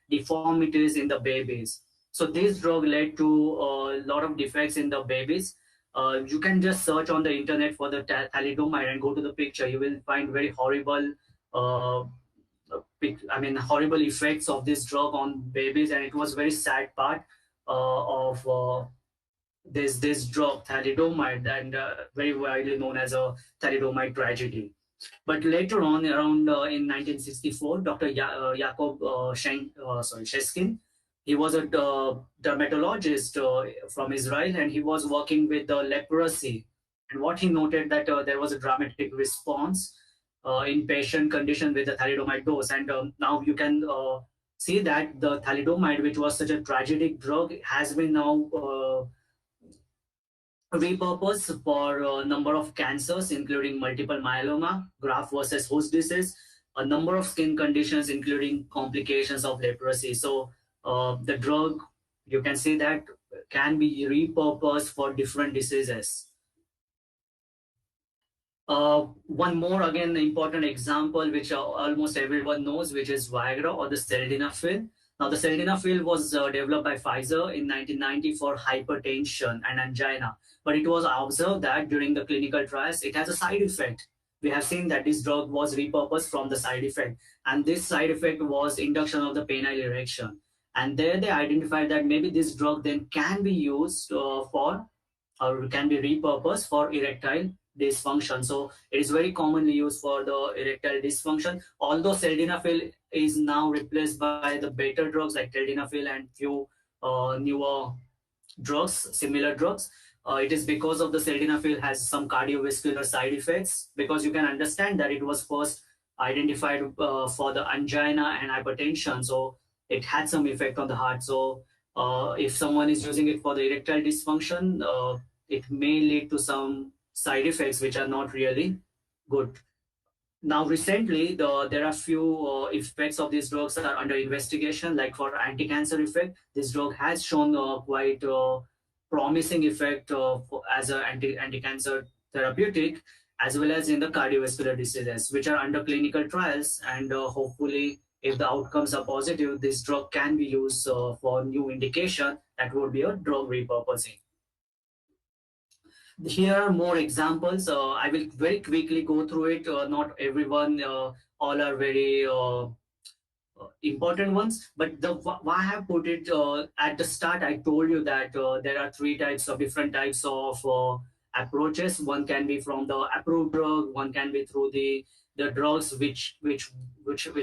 Speaker 1: deformities in the babies. So this drug led to a lot of defects in the babies. You can just search on the internet for the thalidomide and go to the picture. You will find very horrible uh, horrible effects of this drug on babies, and it was very sad part of this drug thalidomide, and very widely known as a thalidomide tragedy. But later on, around in 1964, Dr. Jakob Sheskin, he was a dermatologist from Israel, and he was working with leprosy. And what he noted that there was a dramatic response in patient condition with the thalidomide dose. And now you can see that the thalidomide, which was such a tragic drug, has been now repurposed for a number of cancers, including multiple myeloma, graft versus host disease, a number of skin conditions, including complications of leprosy. So the drug, you can see that, can be repurposed for different diseases. One more, again, important example, which almost everyone knows, which is Viagra or the sildenafil. Now, the sildenafil was developed by Pfizer in 1990 for hypertension and angina, but it was observed that during the clinical trials, it has a side effect. We have seen that this drug was repurposed from the side effect, and this side effect was induction of the penile erection. And there they identified that maybe this drug then can be used for, or can be repurposed for erectile dysfunction. So it is very commonly used for the erectile dysfunction. Although sildenafil is now replaced by the better drugs like tadalafil and few newer drugs, similar drugs. It is because of the sildenafil has some cardiovascular side effects, because you can understand that it was first identified for the angina and hypertension. So it had some effect on the heart. So if someone is using it for the erectile dysfunction, it may lead to some side effects which are not really good. Now, recently, there are few effects of these drugs are under investigation. Like for anti-cancer effect, this drug has shown quite promising effect as an anti-cancer therapeutic, as well as in the cardiovascular diseases, which are under clinical trials. And hopefully, if the outcomes are positive, this drug can be used for new indication. That would be a drug repurposing. Here are more examples. I will very quickly go through it. Not everyone, all are very important ones, but why I have put it at the start, I told you that there are three types of different types of approaches. One can be from the approved drug, one can be through the drugs which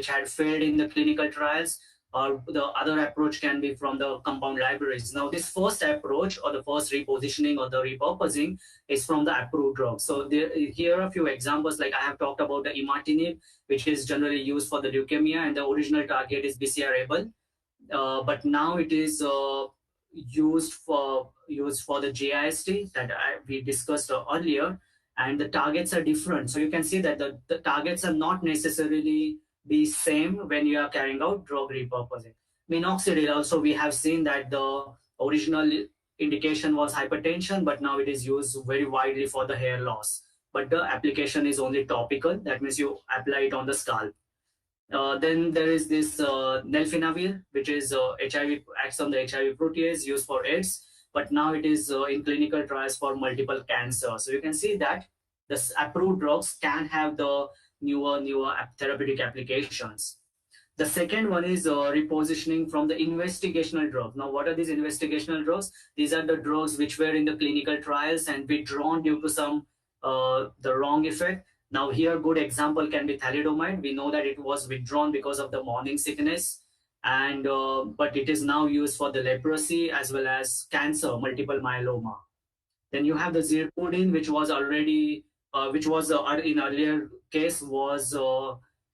Speaker 1: had failed in the clinical trials, or the other approach can be from the compound libraries. Now, this first approach, or the first repositioning or the repurposing, is from the approved drug. So here are a few examples. Like I have talked about the imatinib, which is generally used for the leukemia, and the original target is BCR-ABL, but now it is used for the JIST that we discussed earlier, and the targets are different. So you can see that the targets are not necessarily the same when you are carrying out drug repurposing. Minoxidil also, we have seen that the original indication was hypertension, but now it is used very widely for the hair loss. But the application is only topical. That means you apply it on the scalp. Then there is this nelfinavir, which is HIV, acts on the HIV protease used for AIDS, but now it is in clinical trials for multiple cancers. So you can see that the approved drugs can have the newer therapeutic applications. The second one is repositioning from the investigational drug. Now, what are these investigational drugs? These are the drugs which were in the clinical trials and withdrawn due to some the wrong effect. Now, here good example can be thalidomide. We know that it was withdrawn because of the morning sickness, and but it is now used for the leprosy as well as cancer, multiple myeloma. Then you have the zirconium, which was in earlier case was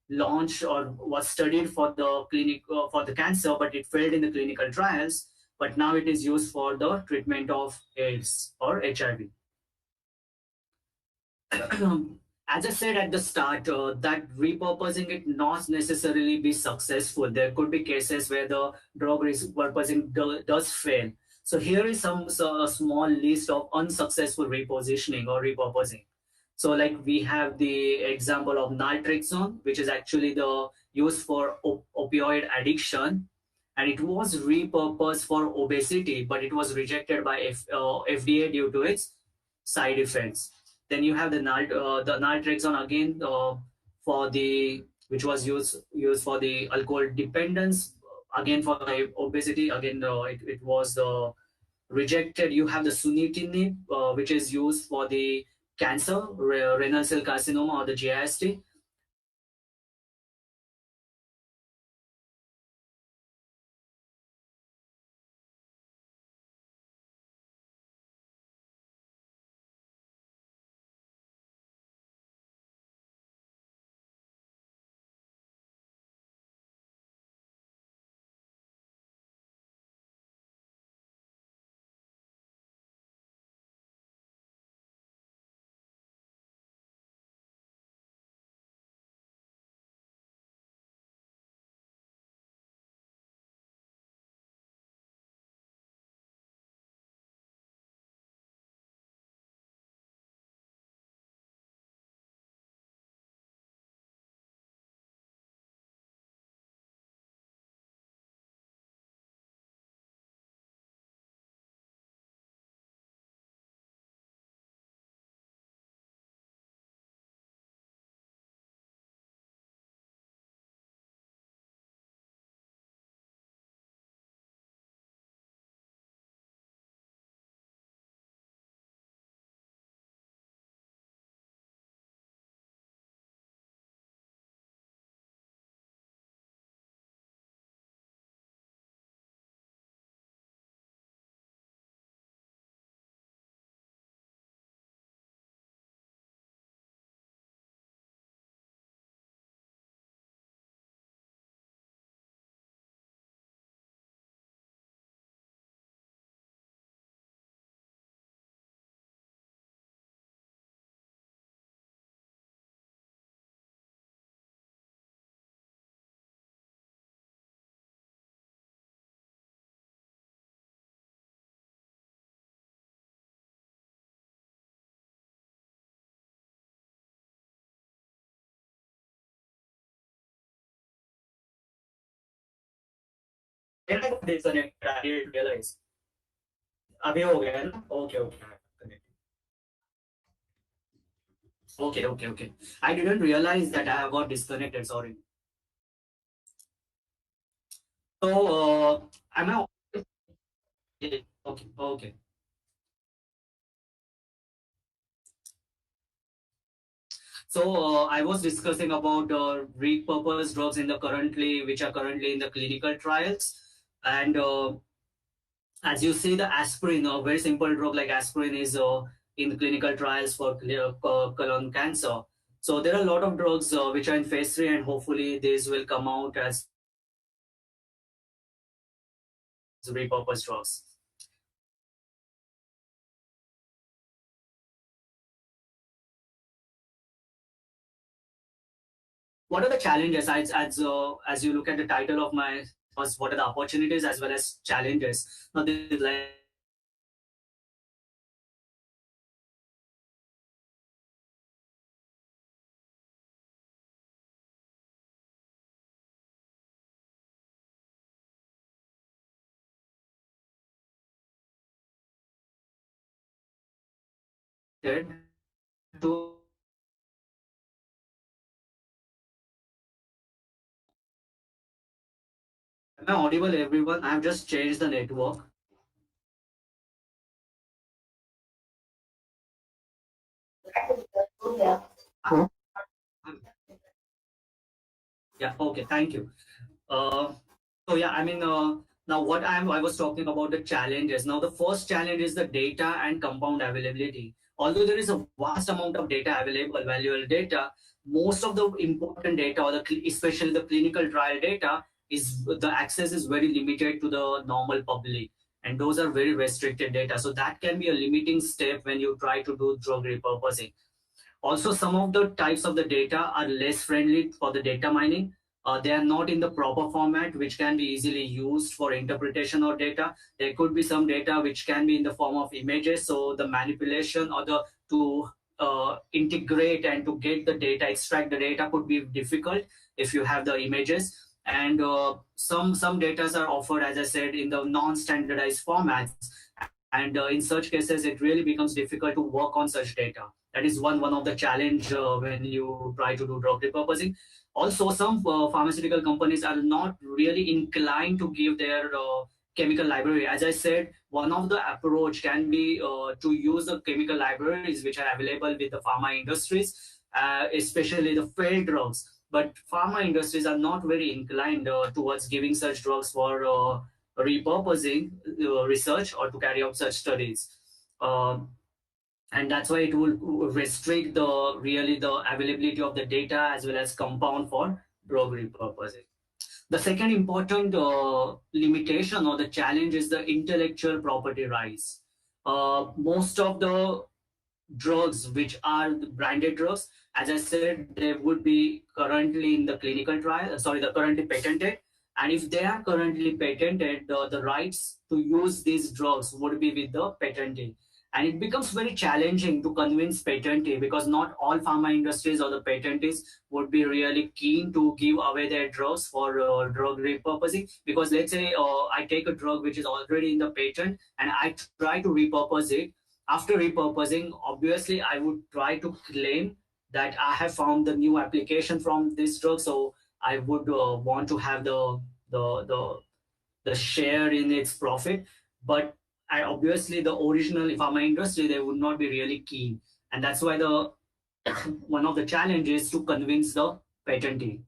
Speaker 1: launched or was studied for the clinic for the cancer, but it failed in the clinical trials. But now it is used for the treatment of AIDS or HIV. As I said at the start, that repurposing it not necessarily be successful. There could be cases where the drug repurposing does fail. So here is some small list of unsuccessful repositioning or repurposing. So like we have the example of naltrexone, which is actually the use for opioid addiction, and it was repurposed for obesity, but it was rejected by FDA due to its side effects. Then you have the naltrexone again for the which was used for the alcohol dependence, again for the obesity. Again, it was rejected. You have the sunitinib, which is used for the cancer, renal cell carcinoma, or the GIST. Disconnect. I didn't realize. अभी हो गया है ना? Okay, okay. Okay, okay, okay. I didn't realize that I have got disconnected. Sorry. So, am I? Okay, okay. So I was discussing about repurposed drugs in the currently, which are currently in the clinical trials, and as you see, the aspirin, a very simple drug like aspirin, is in clinical trials for colon cancer. So there are a lot of drugs which are in phase three, and hopefully these will come out as repurposed drugs. What are the challenges as you look at the title of my first, what are the opportunities as well as challenges? Now this is like to am I audible everyone? I've just changed the network. Huh? Yeah, okay, thank you. Uh, so yeah, I mean, now I was talking about the challenges. Now the first challenge is the data and compound availability. Although there is a vast amount of data available, valuable data, most of the important data, or especially the clinical trial data, is the access is very limited to the normal public, and those are very restricted data. So that can be a limiting step when you try to do drug repurposing. Also, some of the types of the data are less friendly for the data mining. They are not in the proper format, which can be easily used for interpretation of data. There could be some data which can be in the form of images, so the manipulation or the to integrate and to get the data, extract the data could be difficult if you have the images. And some data are offered, as I said, in the non-standardized formats, and in such cases it really becomes difficult to work on such data. That is one of the challenge when you try to do drug repurposing. Also, some pharmaceutical companies are not really inclined to give their chemical library. As I said, one of the approach can be to use the chemical libraries which are available with the pharma industries, especially the failed drugs. But pharma industries are not very inclined towards giving such drugs for repurposing research or to carry out such studies. Um and that's why it will restrict the really the availability of the data as well as compound for drug repurposing. The second important limitation or the challenge is the intellectual property rights. Most of the drugs which are the branded drugs, as I said, they would be currently in the clinical trial, sorry, they're currently patented. And if they are currently patented, the rights to use these drugs would be with the patentee. And it becomes very challenging to convince patentee, because not all pharma industries or the patentees would be really keen to give away their drugs for drug repurposing. Because let's say I take a drug which is already in the patent and I try to repurpose it. After repurposing, obviously, I would try to claim that I have found the new application from this drug, so I would want to have the the the share in its profit. But obviously, the original pharma industry, they would not be really keen, and that's why the one of the challenges to convince the patentee.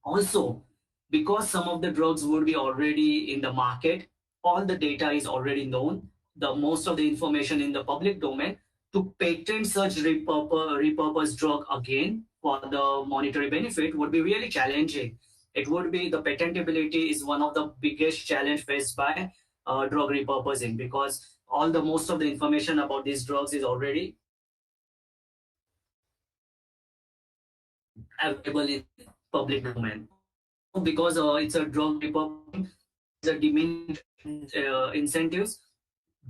Speaker 1: Also, because some of the drugs would be already in the market, all the data is already known, the most of the information in the public domain. To patent such repurposed drug again for the monetary benefit would be really challenging. It would be the patentability is one of the biggest challenge faced by drug repurposing, because all the most of the information about these drugs is already available in public domain. Also, because it's a drug repurposing, there is a diminished incentives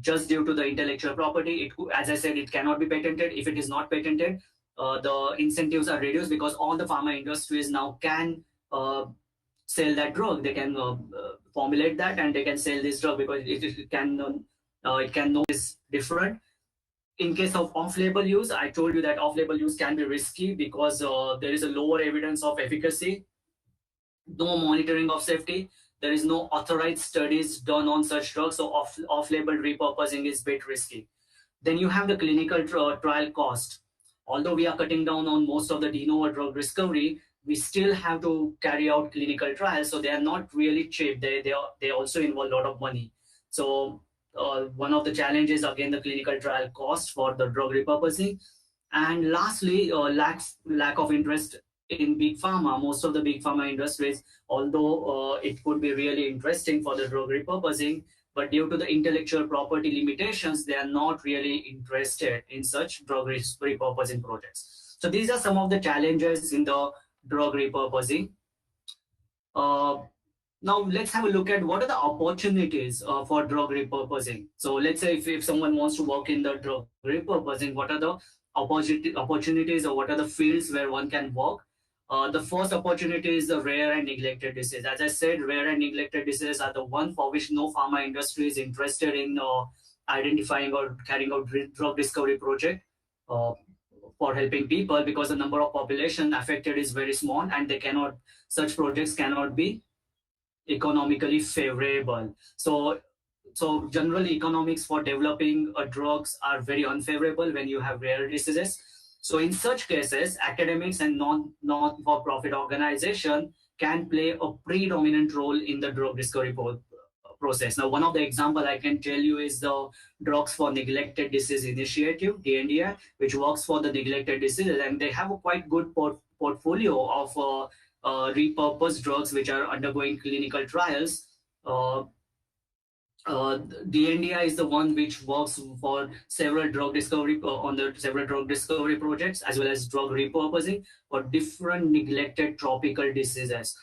Speaker 1: just due to the intellectual property. It, as I said, it cannot be patented. If it is not patented, the incentives are reduced, because all the pharma industries now can sell that drug. They can formulate that and they can sell this drug, because it can know is different. In case of off-label use, I told you that off-label use can be risky, because there is a lower evidence of efficacy, no monitoring of safety. There is no authorized studies done on such drugs, so off-label repurposing is a bit risky. Then you have the clinical trial cost. although we are cutting down on most of the de novo drug discovery, we still have to carry out clinical trials. So they are not really cheap. They also involve a lot of money. So one of the challenges again the clinical trial cost for the drug repurposing, and lastly lack of interest in big pharma. Most of the big pharma industries, although it could be really interesting for the drug repurposing, but due to the intellectual property limitations, they are not really interested in such drug repurposing projects. So these are some of the challenges in the drug repurposing. Uh, Now let's have a look at what are the opportunities for drug repurposing. So let's say if someone wants to work in the drug repurposing, what are the opportunities or what are the fields where one can work? The first opportunity is the rare and neglected disease. As I said, rare and neglected diseases are the one for which no pharma industry is interested in identifying or carrying out drug discovery project uh, for helping people, because the number of population affected is very small and they cannot, such projects cannot be economically favorable. So generally economics for developing drugs are very unfavorable when you have rare diseases. So in such cases, academics and non-for-profit organization can play a predominant role in the drug discovery process. Now, one of the example I can tell you is the Drugs for Neglected Disease Initiative, DNDI, which works for the neglected diseases, and they have a quite good portfolio of repurposed drugs which are undergoing clinical trials. Uh, DNDI is the one which works for several drug discovery on the several drug discovery projects, as well as drug repurposing for different neglected tropical diseases.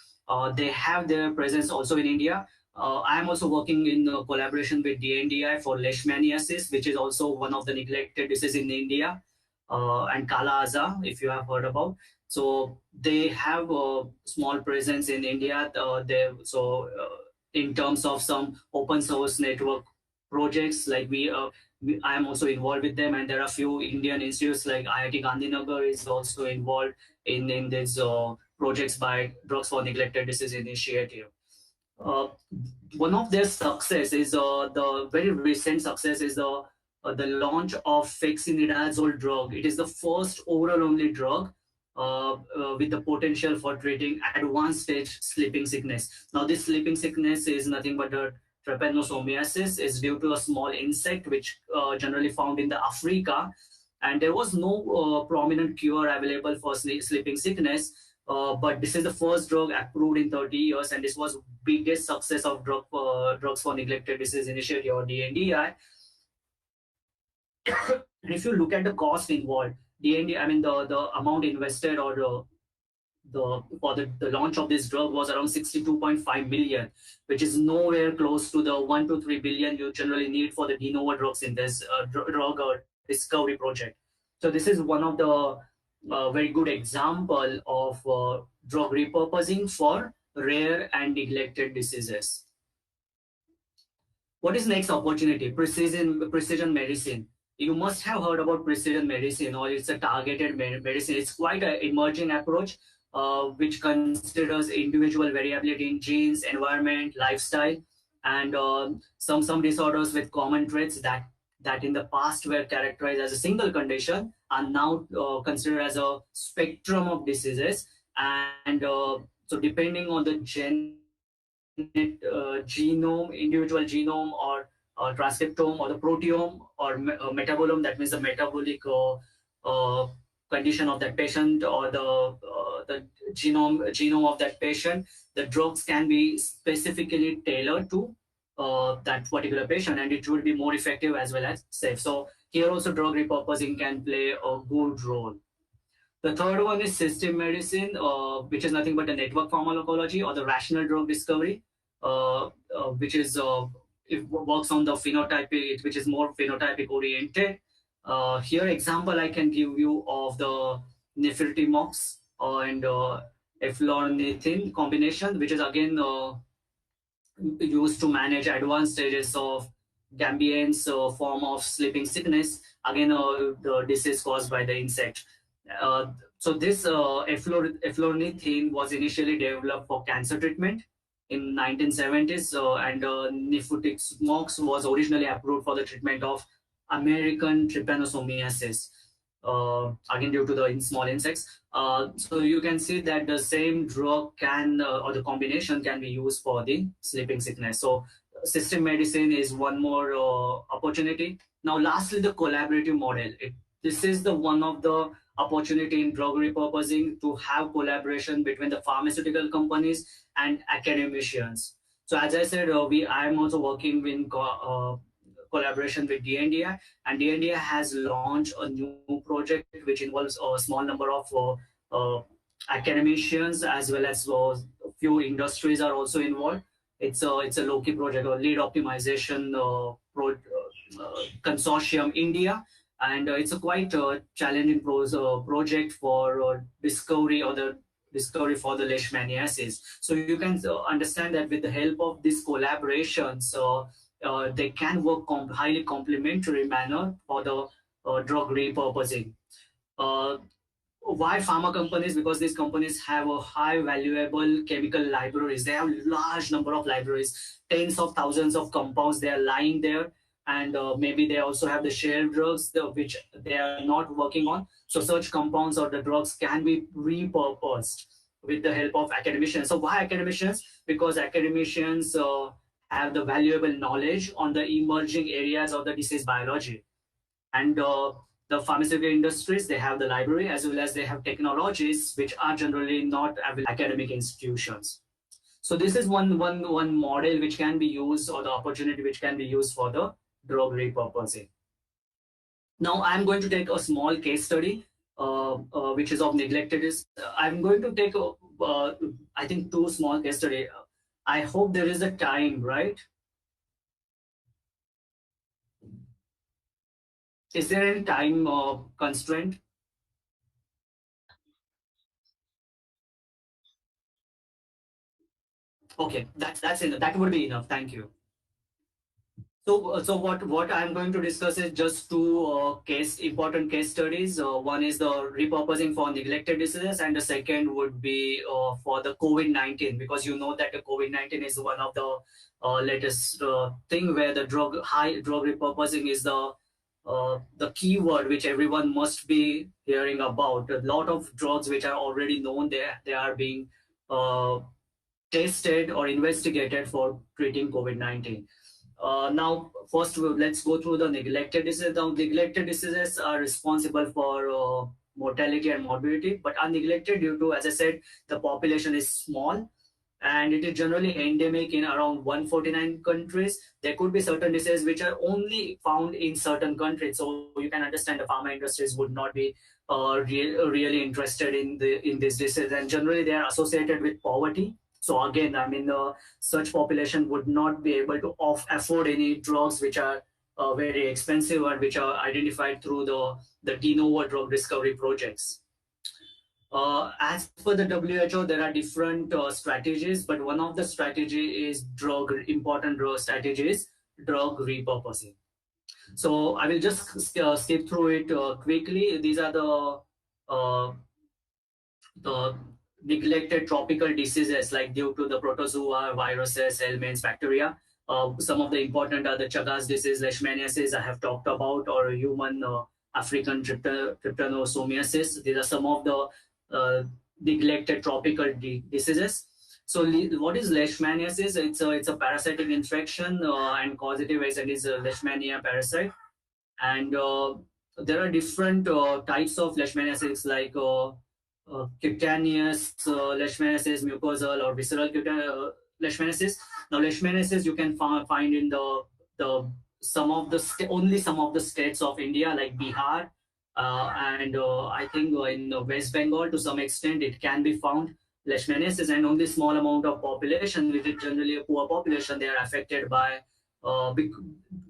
Speaker 1: They have their presence also in India. I am also working in collaboration with DNDI for leishmaniasis, which is also one of the neglected diseases in India, and Kala Azar, if you have heard about. So they have a small presence in India. In terms of some open source network projects, like I am also involved with them, and there are few Indian institutes like IIT Gandhinagar is also involved in these projects by Drugs for Neglected Disease Initiative. Uh, One of their success is the very recent success is the launch of fexinidazole drug. It is the first oral only drug with the potential for treating advanced stage sleeping sickness. Now, this sleeping sickness is nothing but a trypanosomiasis. Is due to a small insect which generally found in the Africa, and there was no prominent cure available for sleeping sickness. But this is the first drug approved in 30 years, and this was biggest success of drugs for neglected disease initiative, or DNDI. And if you look at the cost involved, DND, I mean the amount invested or the launch of this drug was around 62.5 million, which is nowhere close to the 1 to 3 billion you generally need for the de novo drugs in this drug discovery project. So this is one of the very good example of drug repurposing for rare and neglected diseases. What is next opportunity? Precision medicine. You must have heard about precision medicine, or it's a targeted medicine. It's quite an emerging approach which considers individual variability in genes, environment, lifestyle, and some disorders with common traits that in the past were characterized as a single condition are now considered as a spectrum of diseases. And so depending on the genome, individual genome, or transcriptome, or the proteome, or metabolome, that means the metabolic condition of that patient, or the genome of that patient, the drugs can be specifically tailored to that particular patient, and it will be more effective as well as safe. So here also drug repurposing can play a good role. The third one is system medicine, which is nothing but a network pharmacology or the rational drug discovery, which is it works on the phenotypic, which is more phenotypic oriented. Here, example I can give you of the nifurtimox and eflornithine combination, which is again used to manage advanced stages of Gambian's form of sleeping sickness, again the disease caused by the insect. So this eflornithine was initially developed for cancer treatment in 1970s, and nifurtimox was originally approved for the treatment of American trypanosomiasis. again due to the small insects. So you can see that the same drug can or the combination can be used for the sleeping sickness. So system medicine is one more opportunity. Now, lastly, the collaborative model. This is the one of the opportunity in drug repurposing to have collaboration between the pharmaceutical companies and academicians. So as I said, I am also working in collaboration with DNDI, and DNDI has launched a new project which involves a small number of academicians as well as a few industries are also involved. It's a low-key project or lead optimization consortium India, and it's a quite challenging project for discovery or the discovery for the leishmaniasis. So you can understand that with the help of these collaborations, they can work highly complementary manner for the drug repurposing. Uh, why pharma companies? Because these companies have a high valuable chemical libraries. They have large number of libraries, tens of thousands of compounds they are lying there, and maybe they also have the shared drugs which they are not working on. So such compounds or the drugs can be repurposed with the help of academicians. So why academicians? Because academicians have the valuable knowledge on the emerging areas of the disease biology, and the pharmaceutical industries, they have the library as well as they have technologies which are generally not available in academic institutions. So this is one model which can be used, or the opportunity which can be used for the drug repurposing. Now I'm going to take a small case study which is of neglected. I'm going to take I think two small case study. I hope there is a time, right? Is there any time constraint? Okay, that's enough. That would be enough. Thank you. So what I'm going to discuss is just two important case studies. One is the repurposing for neglected diseases, and the second would be for the COVID-19, because you know that the COVID-19 is one of the latest thing where the high drug repurposing is the keyword which everyone must be hearing about. A lot of drugs which are already known, they are being uh, tested or investigated for treating COVID-19. Now, first, let's go through the neglected diseases. Now, neglected diseases are responsible for mortality and morbidity, but are neglected due to, as I said, the population is small and it is generally endemic in around 149 countries. There could be certain diseases which are only found in certain countries. So you can understand the pharma industries would not be really interested in this disease, and generally they are associated with poverty. So again, I mean, such population would not be able to afford any drugs which are very expensive and which are identified through the de novo drug discovery projects. As per the WHO, there are different strategies, but one of the strategy is important drug strategies, drug repurposing. So I will just skip through it quickly. These are uh, the neglected tropical diseases like due to the protozoa, viruses, elements, bacteria. Some of the important are the Chagas disease, leishmaniasis I have talked about, or human African trypanosomiasis. These are some of the neglected tropical diseases. So what is leishmaniasis? It's a parasitic infection and causative agent is a leishmania parasite, and there are different types of leishmaniasis like cutaneous leishmaniasis, mucosal or visceral leishmaniasis. Now, leishmaniasis you can find in the only some of the states of India like Bihar, and I think in West Bengal to some extent it can be found. Leishmaniasis, and only small amount of population, which is generally a poor population, they are affected by uh,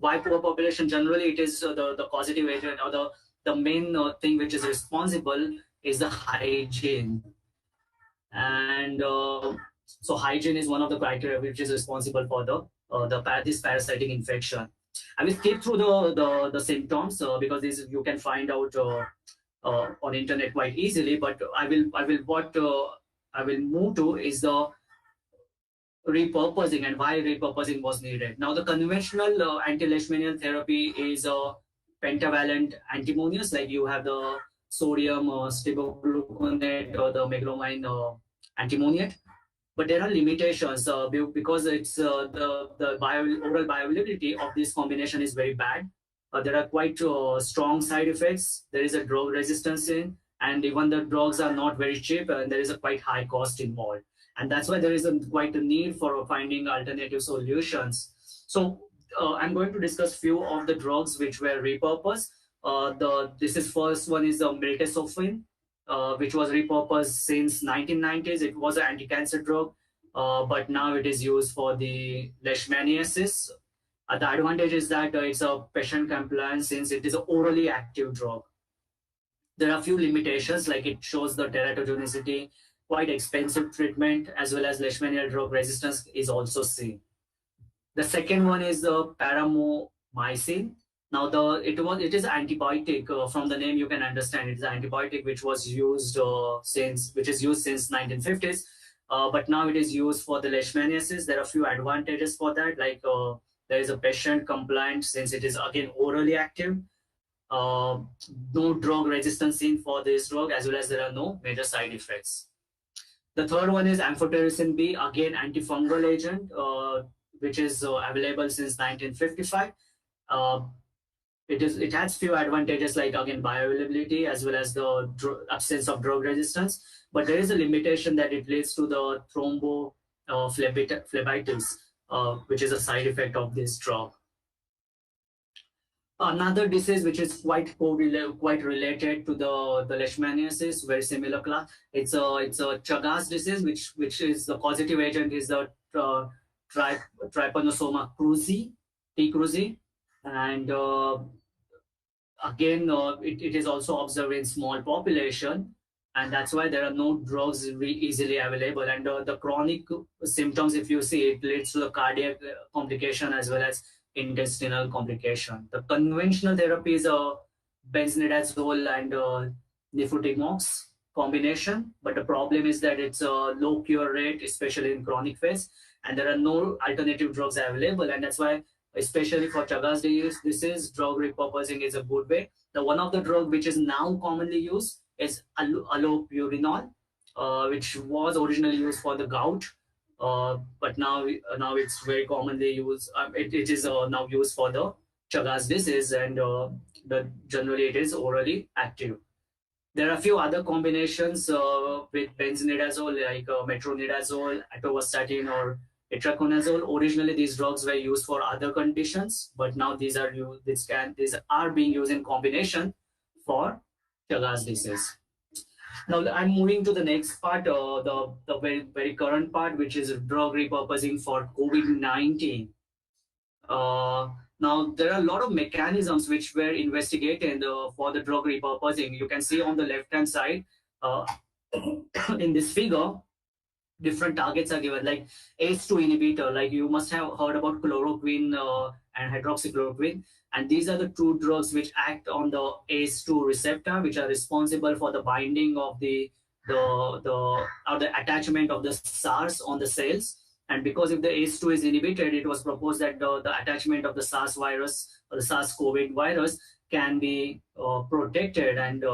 Speaker 1: why poor population. Generally it is the causative agent or the main thing which is responsible is the hygiene, and so hygiene is one of the criteria which is responsible for this parasitic infection. I will skip through the symptoms because this you can find out on internet quite easily, but I will move to is the repurposing and why repurposing was needed. Now, the conventional anti-leishmanial therapy is pentavalent antimonies, like you have the sodium stibogluconate or the meglomine antimoniate. But there are limitations because it's oral bioavailability of this combination is very bad. There are quite strong side effects. There is a drug resistance in, and even the drugs are not very cheap, and there is a quite high cost involved. And that's why there is quite a need for finding alternative solutions. So I'm going to discuss few of the drugs which were repurposed. This is first one is the miltesofin, which was repurposed since 1990s. It was an anti-cancer drug, but now it is used for the leishmaniasis. The advantage is that it's a patient compliant since it is an orally active drug. There are a few limitations, like it shows the teratogenicity, quite expensive treatment, as well as leishmanial drug resistance is also seen. The second one is the paramomycin. Now it is antibiotic. From the name you can understand it's an antibiotic which was used which is used since 1950s. But now it is used for the leishmaniasis. There are a few advantages for that, like there is a patient compliant since it is again orally active. Uh, no drug resistance seen for this drug, as well as there are no major side effects. The third one is amphotericin B, again antifungal agent, which is available since 1955. Uh, it has few advantages, like again bioavailability as well as the absence of drug resistance, but there is a limitation that it leads to the thrombophlebitis, which is a side effect of this drug. Another disease which is quite related to the leishmaniasis, very similar class. It's a Chagas disease, which is the causative agent is the Trypanosoma cruzi, T. cruzi, and again it is also observed in small population, and that's why there are no drugs easily available. And the chronic symptoms, if you see, it leads to the cardiac complication as well as intestinal complication. The conventional therapy is a benznidazole and nifurtimox combination, but the problem is that it's a low cure rate, especially in chronic phase, and there are no alternative drugs available, and that's why, especially for Chagas disease, drug repurposing is a good way. The one of the drug which is now commonly used is allopurinol, which was originally used for the gout, but now it's very commonly used. It is now used for the Chagas disease, and generally it is orally active. There are a few other combinations with benznidazole, like metronidazole, atorvastatin, or itraconazole. Originally, these drugs were used for other conditions, but now these are being used in combination for Chagas disease. Now I'm moving to the next part, the very current part, which is drug repurposing for COVID-19. Now there are a lot of mechanisms which were investigated for the drug repurposing. You can see on the left-hand side uh, in this figure, different targets are given, like ACE2 inhibitor, like you must have heard about chloroquine and hydroxychloroquine, and these are the two drugs which act on the ACE2 receptor, which are responsible for the binding of the attachment of the SARS on the cells. And because if the ACE2 is inhibited, it was proposed that the attachment of the SARS virus or the SARS-CoV virus can be protected, and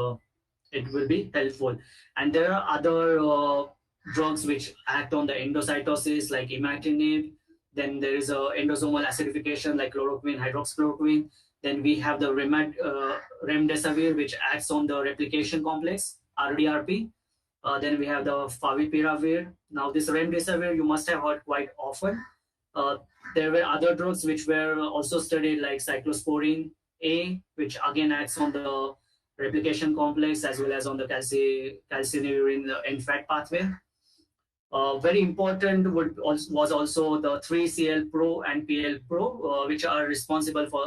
Speaker 1: it will be helpful. And there are other drugs which act on the endocytosis, like imatinib. Then there is a endosomal acidification, like chloroquine, hydroxychloroquine. Then we have the remdesivir, which acts on the replication complex, RDRP. Then we have the favipiravir. Now this remdesivir you must have heard quite often. There were other drugs which were also studied, like cyclosporine A, which again acts on the replication complex as well as on the calcineurin and fat pathway. Very important was also the 3CL Pro and PL Pro, which are responsible for,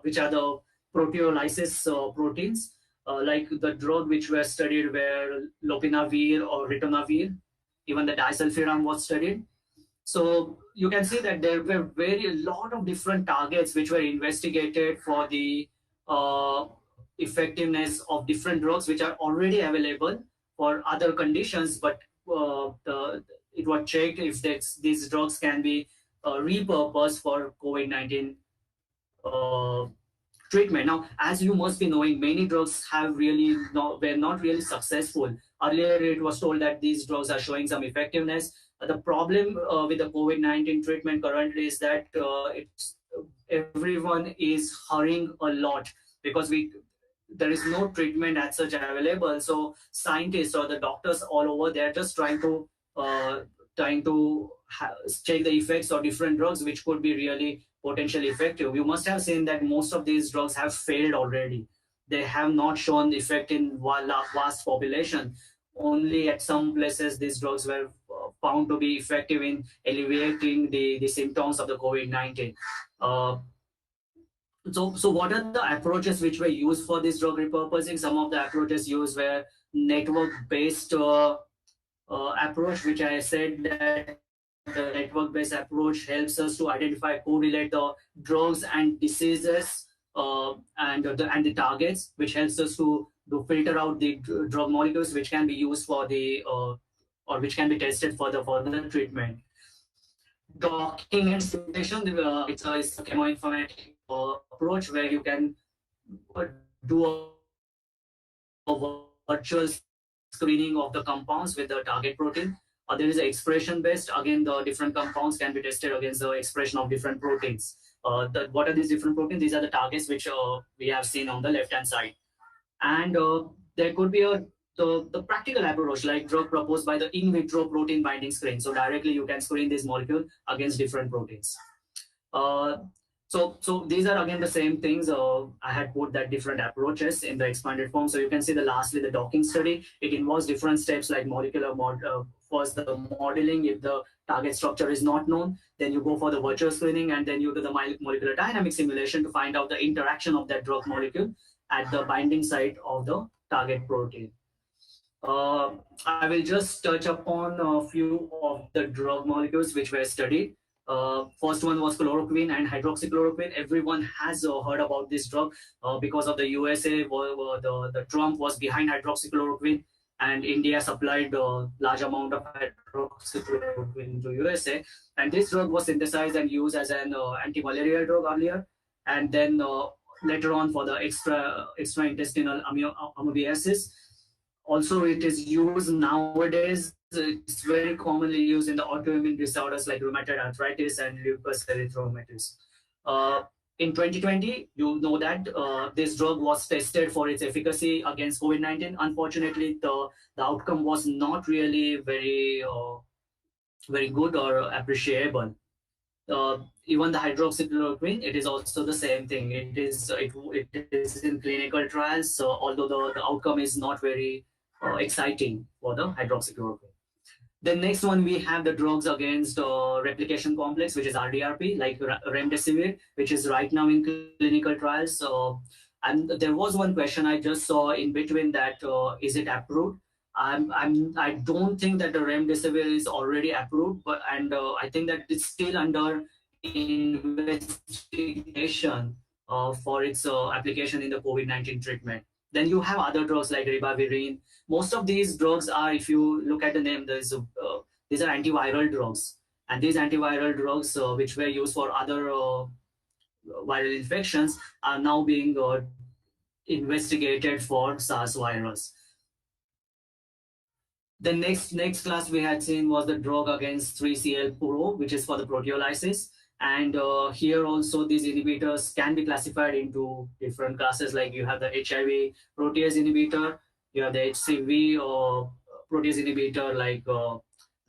Speaker 1: which are the proteolysis proteins. Like the drug which were studied were lopinavir or ritonavir. Even the disulfiram was studied. So you can see that there were a lot of different targets which were investigated for the effectiveness of different drugs which are already available for other conditions, but it was checked if these drugs can be repurposed for COVID-19 treatment. Now, as you must be knowing, many drugs have really were not really successful. Earlier, it was told that these drugs are showing some effectiveness. The problem with the COVID-19 treatment currently is that everyone is hurrying a lot because there is no treatment as such available. So scientists or the doctors all over, they're just uh, trying to check the effects of different drugs which could be really potentially effective. You must have seen that most of these drugs have failed already. They have not shown effect in vast population. Only at some places these drugs were found to be effective in alleviating the symptoms of the COVID-19. Uh, so what are the approaches which were used for this drug repurposing? Some of the approaches used were network-based approach, which I said that the network-based approach helps us to identify, correlate the drugs and diseases and the targets, which helps us to filter out the drug molecules which can be used for the or which can be tested for the treatment. Docking and simulation, it's a chemoinformatic approach where you can do a virtual screening of the compounds with the target protein. There is expression based. Again, the different compounds can be tested against the expression of different proteins. What are these different proteins? These are the targets which we have seen on the left hand side. And there could be the practical approach like drug proposed by the in vitro protein binding screen. So directly you can screen this molecule against different proteins. Uh, so these are again the same things. I had put that different approaches in the expanded form. So you can see the lastly the docking study. It involves different steps like first the modeling. If the target structure is not known, then you go for the virtual screening, and then you do the molecular dynamic simulation to find out the interaction of that drug molecule at the binding site of the target protein. I will just touch upon a few of the drug molecules which were studied. First one was chloroquine and hydroxychloroquine. Everyone has heard about this drug because of the USA. The Trump was behind hydroxychloroquine, and India supplied a large amount of hydroxychloroquine to USA. And this drug was synthesized and used as an anti-malarial drug earlier, and then later on for the extraintestinal amoebiasis. Also, it is used nowadays. It's very commonly used in the autoimmune disorders like rheumatoid arthritis and lupus erythematosus. In 2020, you know that this drug was tested for its efficacy against COVID-19. Unfortunately, the outcome was not really very good or appreciable. Even the hydroxychloroquine, it is also the same thing. It is in clinical trials, so although the outcome is not very exciting for the hydroxychloroquine. The next one, we have the drugs against replication complex, which is RDRP, like remdesivir, which is right now in clinical trials. And there was one question I just saw in between that is it approved? I don't think that the remdesivir is already approved, but and I think that it's still under investigation for its application in the COVID-19 treatment. Then you have other drugs like ribavirin. Most of these drugs are, if you look at the name, these are antiviral drugs, and these antiviral drugs, which were used for other viral infections, are now being investigated for SARS virus. The next class we had seen was the drug against 3CL Pro, which is for the proteolysis. And here also these inhibitors can be classified into different classes. Like you have the HIV protease inhibitor, you have the HCV or protease inhibitor like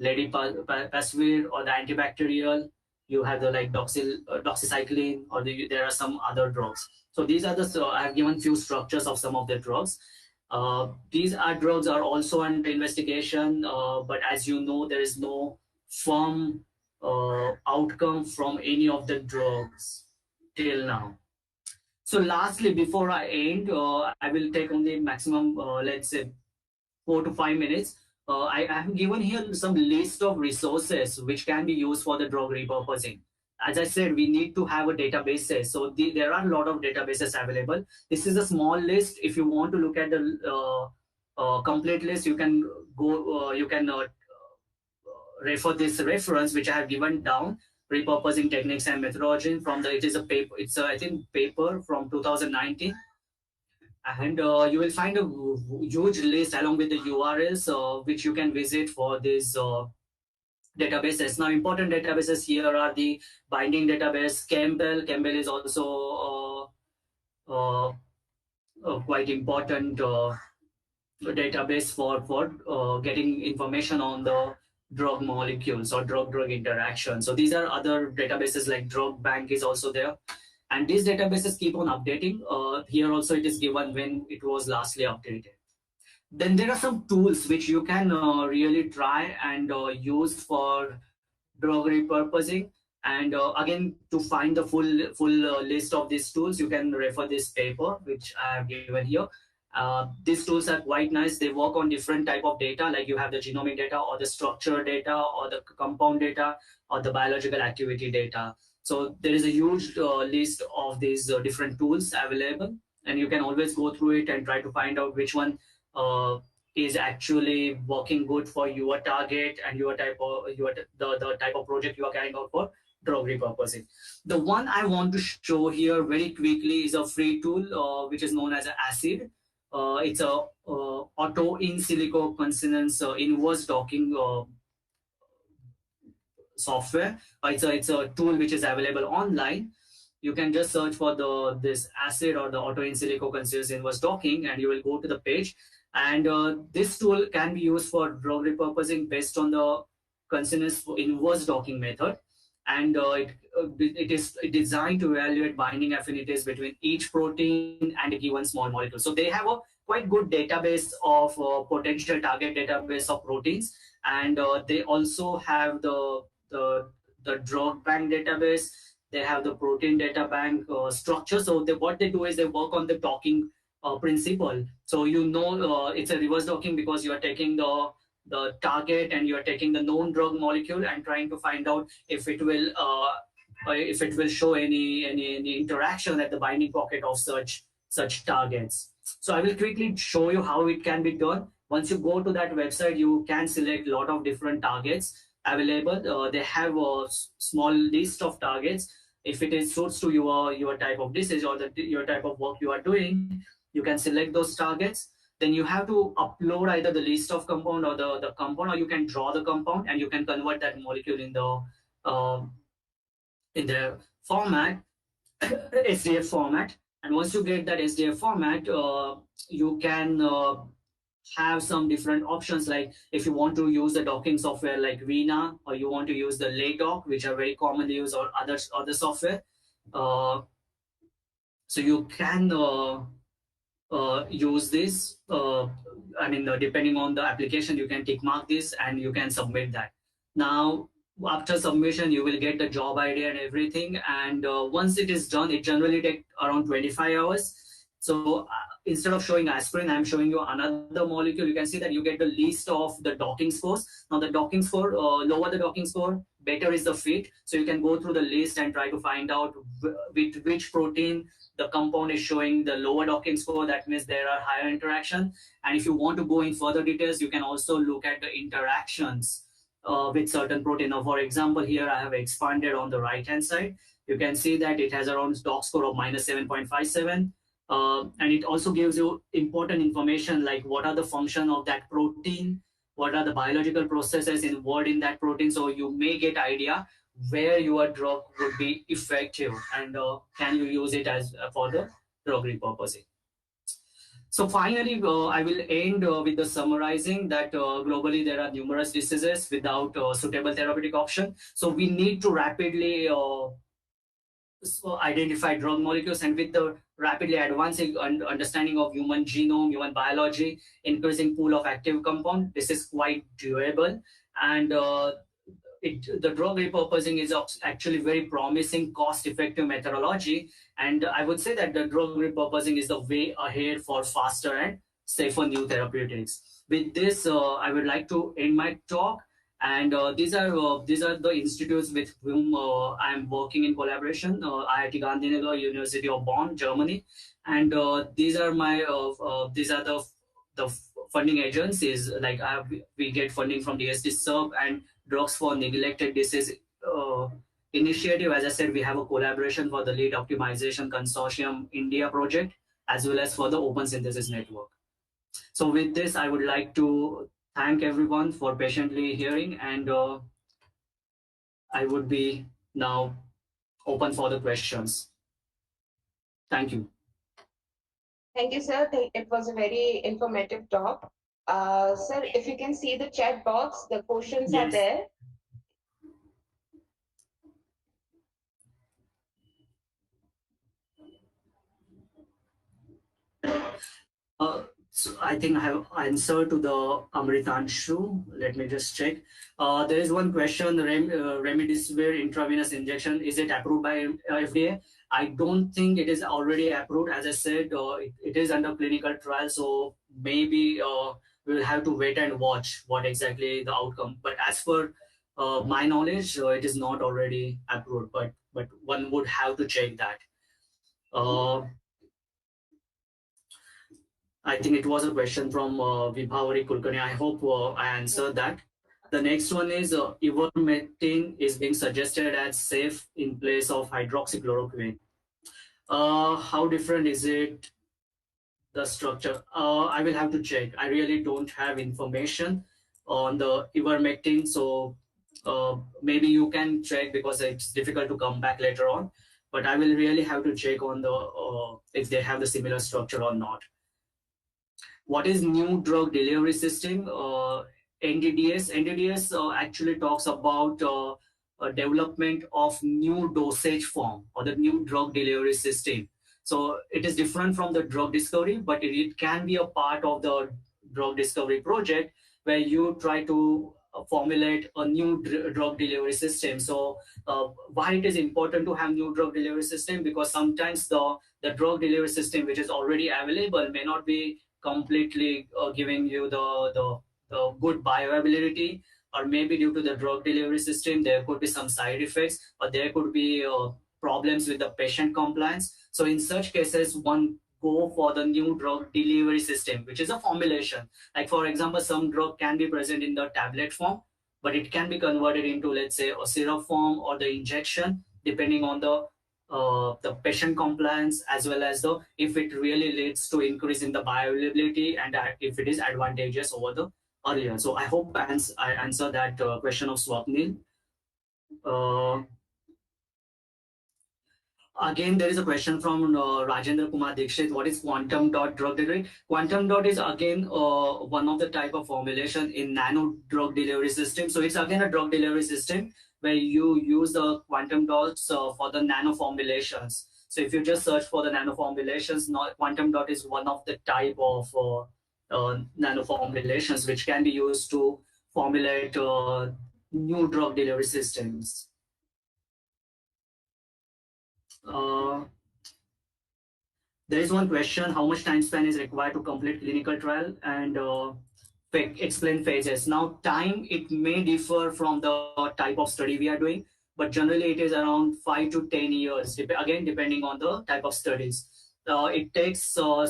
Speaker 1: ledipasvir or the antibacterial. You have the like doxycycline, or there are some other drugs. So these are I have given few structures of some of the drugs. These drugs are also under investigation, but as you know, there is no firm outcome from any of the drugs till now. So lastly, before I end, I will take only maximum, let's say, 4 to 5 minutes. I have given here some list of resources which can be used for the drug repurposing. As I said, we need to have a database. So there are a lot of databases available. This is a small list. If you want to look at the complete list, you can go. You can refer this reference which I have given down. repurposing techniques and methodology from the, it is a paper, it's a, I think paper from 2019. And you will find a huge list along with the URLs which you can visit for these databases. Now, important databases here are the binding database, Campbell. Campbell is also quite important database for getting information on the drug molecules or drug interaction. So these are other databases, like Drug Bank is also there, and these databases keep on updating. Here also it is given when it was lastly updated. Then there are some tools which you can really try and use for drug repurposing. And again, to find the full list of these tools, you can refer this paper which I have given here. These tools are quite nice. They work on different type of data, like you have the genomic data or the structure data or the compound data or the biological activity data. So there is a huge list of these different tools available, and you can always go through it and try to find out which one uh, is actually working good for your target and your type of the type of project you are carrying out for drug repurposing. The one I want to show here very quickly is a free tool which is known as ACID. It's a auto in silico consonance inverse docking software. It's a tool which is available online. You can just search for this ACID or the auto in silico consonance inverse docking, and you will go to the page. And this tool can be used for drug repurposing based on the consonance inverse docking method. And it is designed to evaluate binding affinities between each protein and a given small molecule. So they have a quite good database of potential target database of proteins, and they also have the drug bank database. They have the protein data bank structure. So what they do is they work on the docking principle. So it's a reverse docking because you are taking the target and you are taking the known drug molecule and trying to find out if it will show any interaction at the binding pocket of such targets. So I will quickly show you how it can be done. Once you go to that website, you can select a lot of different targets available. They have a small list of targets. If it is suits to your type of disease or your type of work you are doing, you can select those targets. Then you have to upload either the list of compound or the compound, or you can draw the compound and you can convert that molecule in the format, SDF format. And once you get that SDF format, you can have some different options, like if you want to use the docking software like Vina, or you want to use the LayDoc, which are very commonly used, or other software. So you can use this. Depending on the application, you can tick mark this and you can submit that. Now, after submission, you will get the job ID and everything. And once it is done, it generally takes around 25 hours. So instead of showing aspirin, I'm showing you another molecule. You can see that you get the list of the docking scores. Now the docking score, lower the docking score, better is the fit. So you can go through the list and try to find out with which protein the compound is showing the lower docking score. That means there are higher interaction. And if you want to go in further details, you can also look at the interactions with certain protein. Now, for example, here I have expanded on the right hand side. You can see that it has around dock score of minus 7.57. And it also gives you important information like what are the function of that protein, what are the biological processes involved in that protein. So you may get idea where your drug would be effective, and can you use it as for the drug repurposing. So finally, I will end with the summarizing that globally there are numerous diseases without suitable therapeutic option. So we need to rapidly identify drug molecules, and with the rapidly advancing understanding of human genome, human biology, increasing pool of active compound, this is quite doable. And the drug repurposing is actually very promising, cost-effective methodology. And I would say that the drug repurposing is the way ahead for faster and safer new therapeutics. With this, I would like to end my talk. And these are the institutes with whom I am working in collaboration. IIT Gandhinagar, University of Bonn, Germany, and these are the funding agencies. Like we get funding from the DSD Sub and Drugs for Neglected Disease initiative, as I said, we have a collaboration for the lead optimization consortium India project, as well as for the open synthesis network. So with this, I would like to thank everyone for patiently hearing, and I would be now open for the questions. Thank you.
Speaker 3: Thank you, sir. It was a very informative talk. Sir, if you can see the chat box, the questions are
Speaker 1: Yes.
Speaker 3: there.
Speaker 1: So I think I have answered to the Amritanshu. Let me just check. There is one question: remdesivir intravenous injection, is it approved by FDA? I don't think it is already approved. As I said, it is under clinical trial, so maybe we will have to wait and watch what exactly the outcome. But as per my knowledge, it is not already approved. But one would have to check that. Uh, I think it was a question from Vibhavari Kulkarni. I hope I answered that. The next one is ivermectin is being suggested as safe in place of hydroxychloroquine. How different is it, the structure? I will have to check. I really don't have information on the ivermectin, so maybe you can check because it's difficult to come back later on. But I will really have to check on the if they have the similar structure or not. What is new drug delivery system? NDDS actually talks about development of new dosage form or the new drug delivery system. So it is different from the drug discovery, but it can be a part of the drug discovery project where you try to formulate a new drug delivery system. So why it is important to have new drug delivery system? Because sometimes the drug delivery system which is already available may not be completely giving you the good bioavailability, or maybe due to the drug delivery system there could be some side effects, or there could be problems with the patient compliance. So in such cases one go for the new drug delivery system, which is a formulation. Like for example, some drug can be present in the tablet form, but it can be converted into, let's say, a syrup form or the injection, depending on the patient compliance, as well as the if it really leads to increase in the bioavailability, and if it is advantageous over the earlier. So I hope I answer that question of Swapnil. Uh, Again, there is a question from Rajendra Kumar Dikshit. What is quantum dot drug delivery? Quantum dot is again one of the type of formulation in nano drug delivery system. So it's again a drug delivery system where you use the quantum dots for the nano formulations. So if you just search for the nano formulations, quantum dot is one of the type of nano formulations which can be used to formulate new drug delivery systems. Uh, there is one question: how much time span is required to complete clinical trial, and explain phases. Now, time, it may differ from the type of study we are doing, but generally it is around 5 to 10 years, again depending on the type of studies. It takes so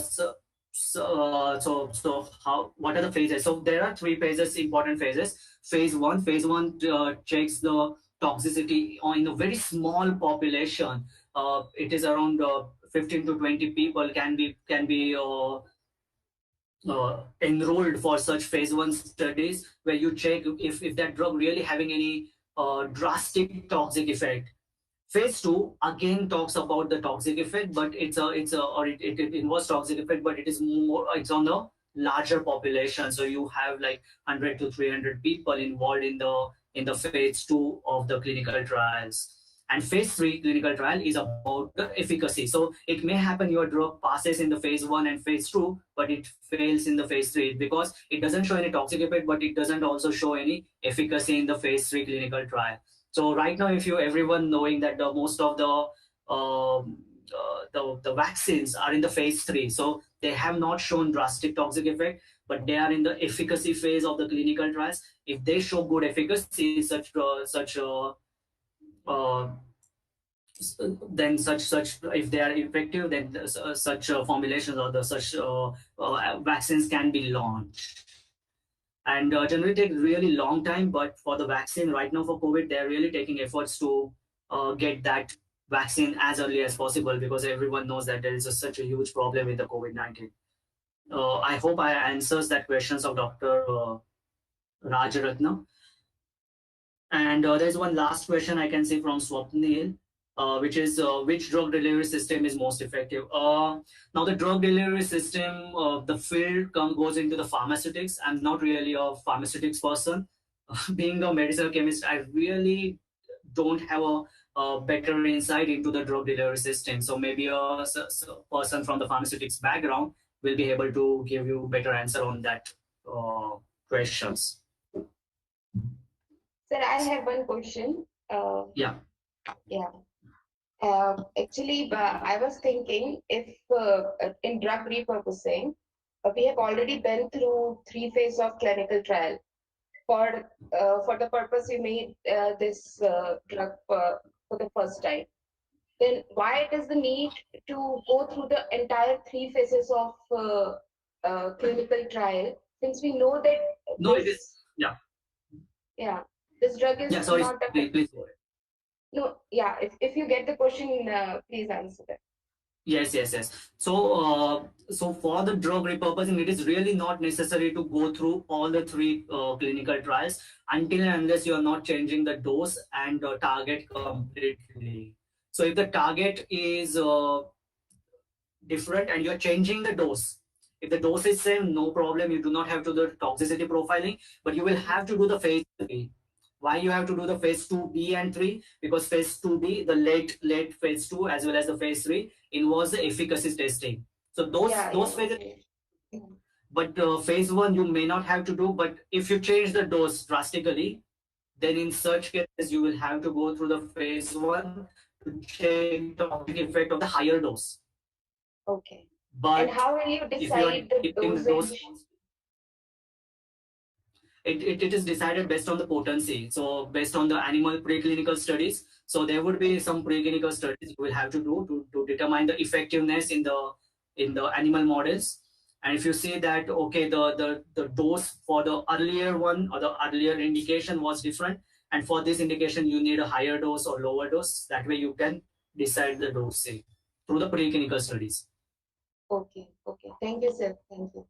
Speaker 1: how, what are the phases? So there are three phases, important phases. Phase one checks the toxicity in a very small population. It is around 15 to 20 people can be enrolled for such phase one studies, where you check if that drug really having any drastic toxic effect. Phase two again talks about the toxic effect, but it involves toxic effect, but it is more, it's on the larger population. So you have like 100 to 300 people involved in the phase two of the clinical trials. And phase three clinical trial is about the efficacy. So it may happen your drug passes in the phase one and phase two, but it fails in the phase three because it doesn't show any toxic effect, but it doesn't also show any efficacy in the phase three clinical trial. So right now, if you everyone knowing that the most of the vaccines are in the phase three, so they have not shown drastic toxic effect, but they are in the efficacy phase of the clinical trials. If they show good efficacy, uh, then such if they are effective, then such formulations or the such vaccines can be launched. And generally take really long time, but for the vaccine right now for COVID, they're really taking efforts to get that vaccine as early as possible, because everyone knows that there is such a huge problem with the COVID-19. I hope I answers that questions of Dr. Rajaratnam. And there's one last question I can see from Swapnil, which is which drug delivery system is most effective? Now, the drug delivery system, the field goes into the pharmaceutics. I'm not really a pharmaceutics person. Being a medicinal chemist, I really don't have a better insight into the drug delivery system. So maybe person from the pharmaceutics background will be able to give you better answer on that questions.
Speaker 3: Sir, I have one question.
Speaker 1: Yeah.
Speaker 3: Yeah. Actually, I was thinking if in drug repurposing, we have already been through 3 phases of clinical trial. For the purpose you made this drug for the first time, then why it is the need to go through the entire 3 phases of clinical trial, since we know that
Speaker 1: No, it is.
Speaker 3: this
Speaker 1: Yeah.
Speaker 3: yeah this drug is
Speaker 1: Yeah. Sorry.
Speaker 3: not a
Speaker 1: Please go ahead.
Speaker 3: no yeah if you get the question, please answer that.
Speaker 1: Yes. So for the drug repurposing, it is really not necessary to go through all the three clinical trials until and unless you are not changing the dose and target completely. So if the target is different and you're changing the dose, if the dose is same, no problem, you do not have to do the toxicity profiling, but you will have to do the phase 3. Why you have to do the phase 2b and 3? Because phase 2b, the late phase 2 as well as the phase 3 involves the efficacy testing. So those phases,
Speaker 3: Okay.
Speaker 1: but phase 1 you may not have to do, but if you change the dose drastically, then in such cases you will have to go through the phase 1 to check the toxic effect of the higher dose.
Speaker 3: Okay. And
Speaker 1: But
Speaker 3: how will you
Speaker 1: if you are
Speaker 3: decide the
Speaker 1: keeping the dose,
Speaker 3: dosage?
Speaker 1: it is decided based on the potency. So based on the animal preclinical studies. So there would be some preclinical studies you will have to do to determine the effectiveness in the animal models. And if you see that okay, the dose for the earlier one or the earlier indication was different, and for this indication you need a higher dose or lower dose. That way you can decide the dosing through the preclinical studies.
Speaker 3: Okay. Thank you, sir. Thank you.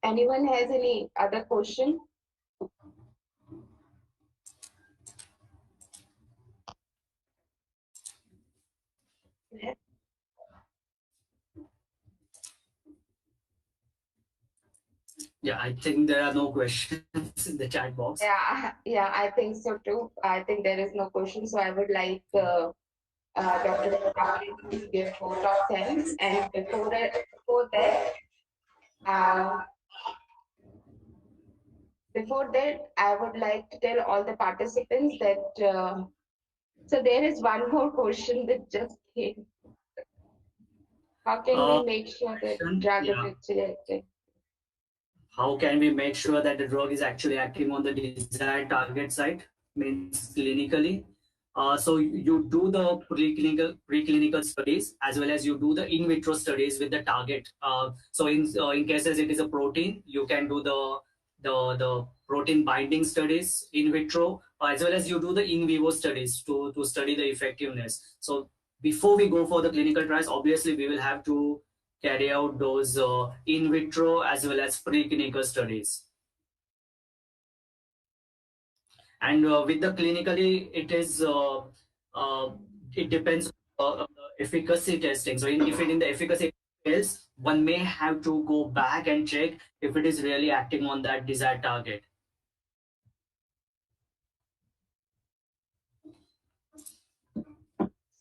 Speaker 3: Anyone has any other question?
Speaker 1: Yeah, I think there are no questions in the chat box.
Speaker 3: Yeah, I think so too. I think there is no question, so I would like Dr. Kapil to give vote of thanks. And uh, before that, I would like to tell all the participants that so there is one more question that just came. How can we make sure that drug is
Speaker 1: Yeah.
Speaker 3: actually active?
Speaker 1: How can we make sure that the drug is actually acting on the desired target site, means clinically? So you do the preclinical studies as well as you do the in vitro studies with the target. So in cases it is a protein, you can do the protein binding studies in vitro, as well as you do the in vivo studies to study the effectiveness. So before we go for the clinical trials, obviously we will have to carry out those in vitro as well as preclinical studies. And with the clinically, it depends on efficacy testing. So if it in the efficacy fails, one may have to go back and check if it is really acting on that desired target.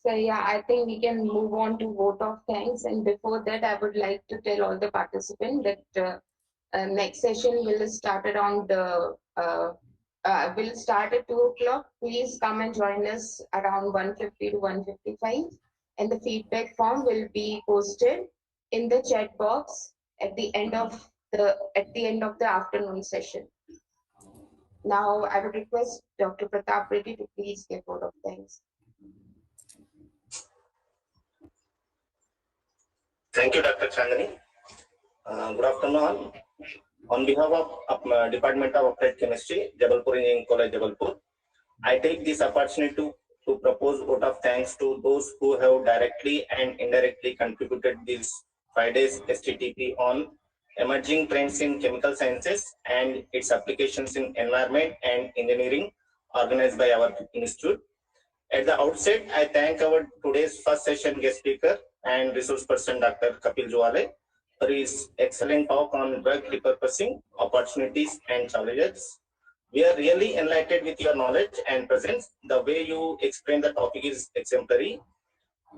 Speaker 3: So yeah, I think we can move on to vote of thanks. And before that, I would like to tell all the participants that next session will start around will start at 2 o'clock. Please come and join us around 1:50 to 1:55. And the feedback form will be posted in the chat box at the end of the afternoon session. Now I would request Dr. Pratap Reddy to please give vote of thanks.
Speaker 4: Thank you, Dr. Chandani. Good afternoon. On behalf of Department of Applied Chemistry, Jabalpur Engineering College, Jabalpur, I take this opportunity to propose vote of thanks to those who have directly and indirectly contributed these 5 days STTP on emerging trends in chemical sciences and its applications in environment and engineering organized by our institute. At the outset, I thank our today's first session guest speaker and resource person, Dr. Kapil Juvale, for his excellent talk on drug repurposing, opportunities, and challenges. We are really enlightened with your knowledge and presence. The way you explain the topic is exemplary.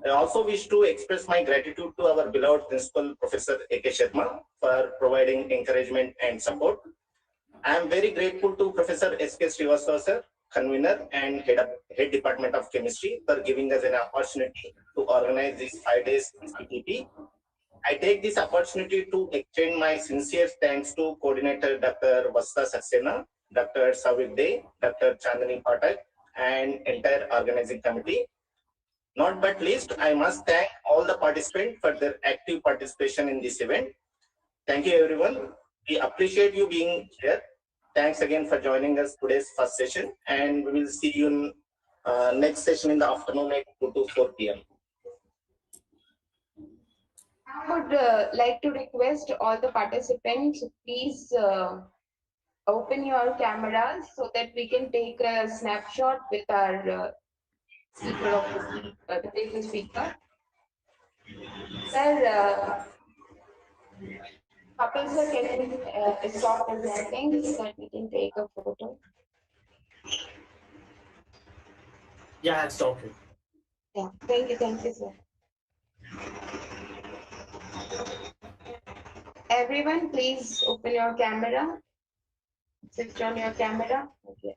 Speaker 4: I also wish to express my gratitude to our beloved principal, Professor A.K. Sharma, for providing encouragement and support. I am very grateful to Professor S.K. Srivastava, sir, convener and head department of chemistry, for giving us an opportunity to organize this 5 days STTP. I take this opportunity to extend my sincere thanks to coordinator Dr. Vasta Saxena, Dr. Savik Day, Dr. Chandani Patak, and entire organizing committee. Not but least, I must thank all the participants for their active participation in this event. Thank you, everyone. We appreciate you being here. Thanks again for joining us today's first session, and we will see you in next session in the afternoon at 2 to 4 p.m.
Speaker 3: I would like to request all the participants, please open your cameras so that we can take a snapshot with our speaker of today's speaker. Sir, Kapil sir, can you stop presenting so that we can take a photo?
Speaker 1: Yeah, I've stopped it.
Speaker 3: Yeah, thank you, sir. Everyone, please open your camera. Switch on your camera. Okay,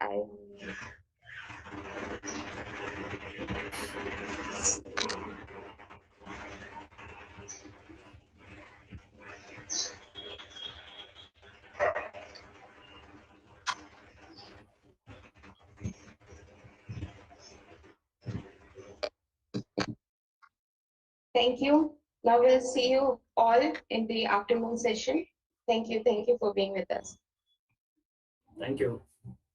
Speaker 3: thank you. Now we'll see you all in the afternoon session. Thank you for being with us.
Speaker 1: Thank you.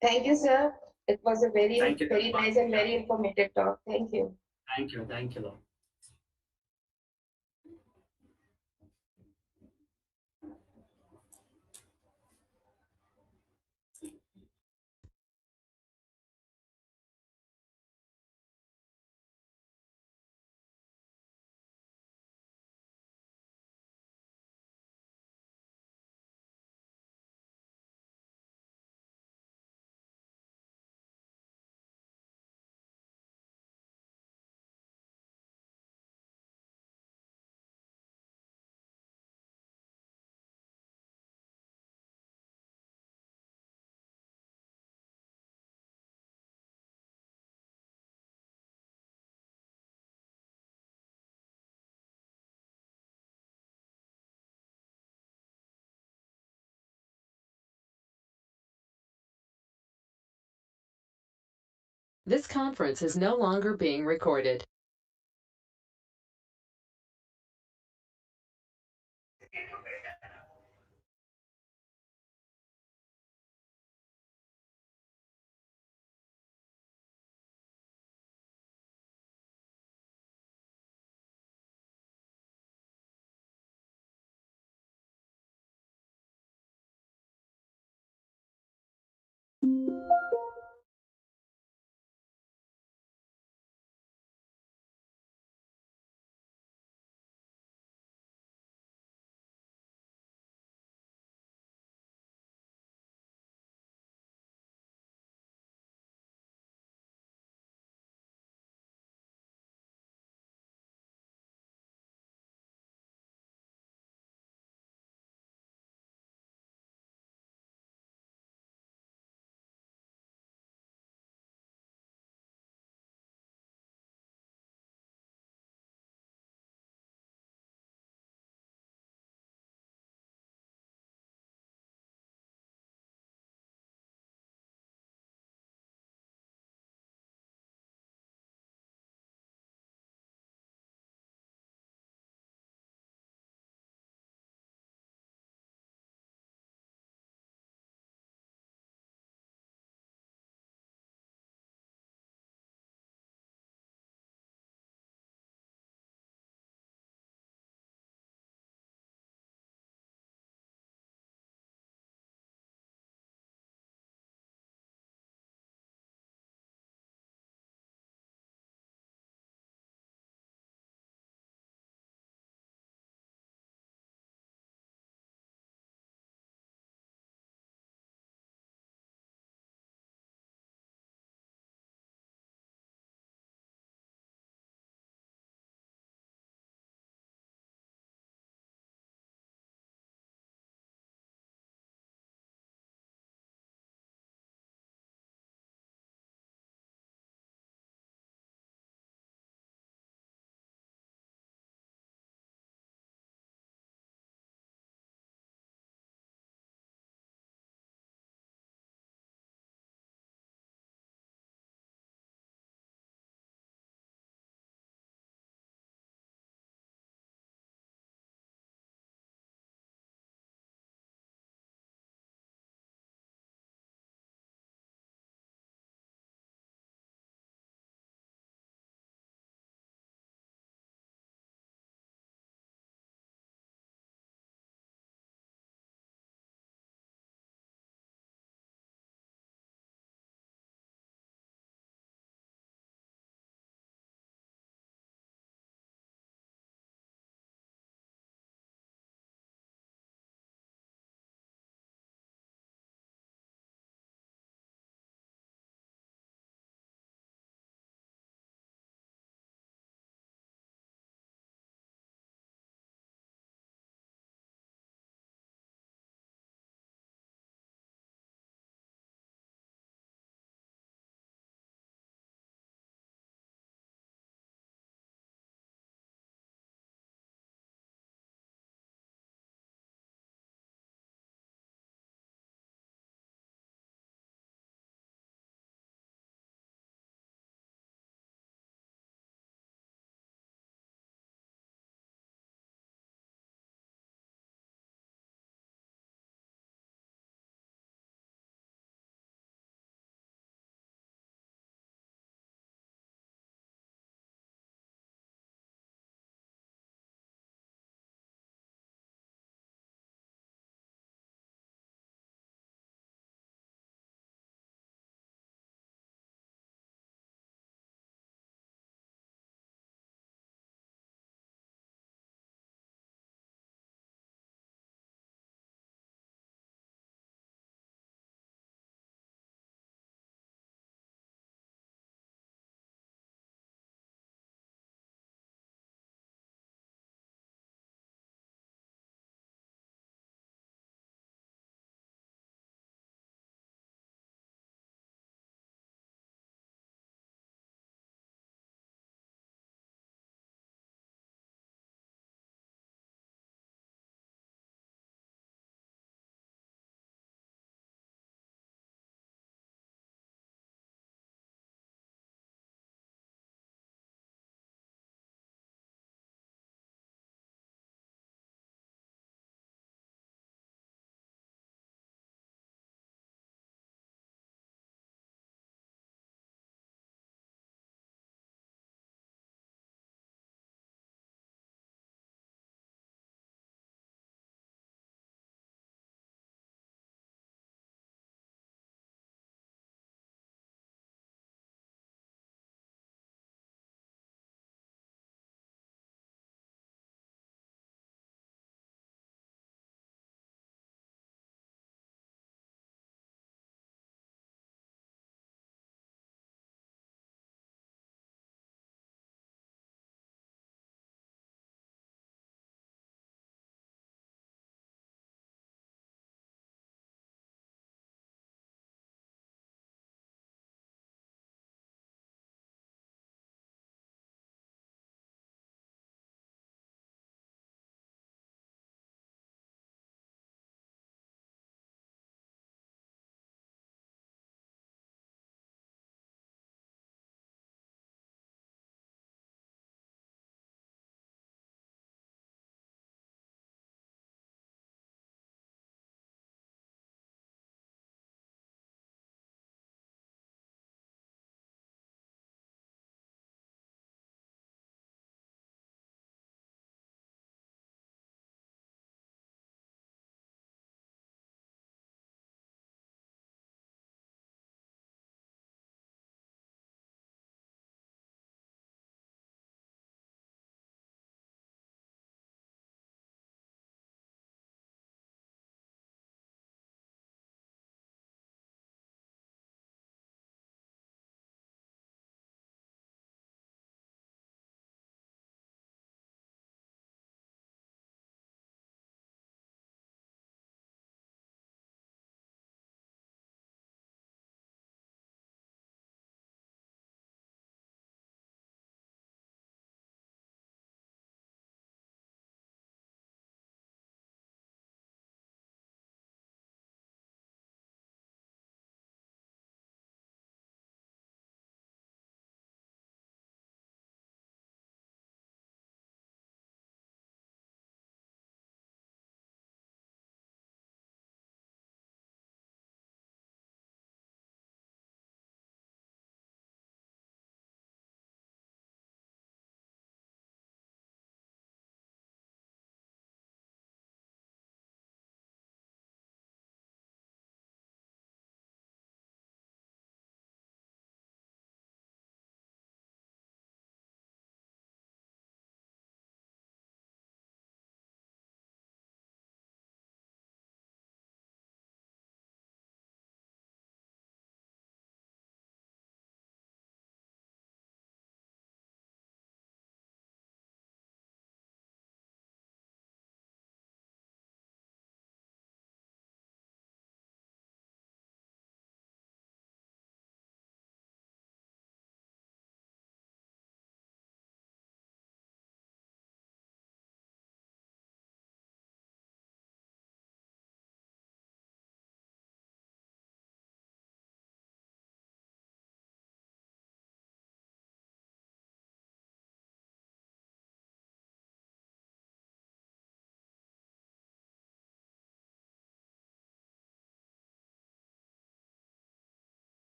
Speaker 3: Thank you, sir. It was a very
Speaker 1: Thank you.
Speaker 3: nice and very informative talk. Thank you.
Speaker 1: Thank you. Thank you, Lord.
Speaker 2: This conference is no longer being recorded.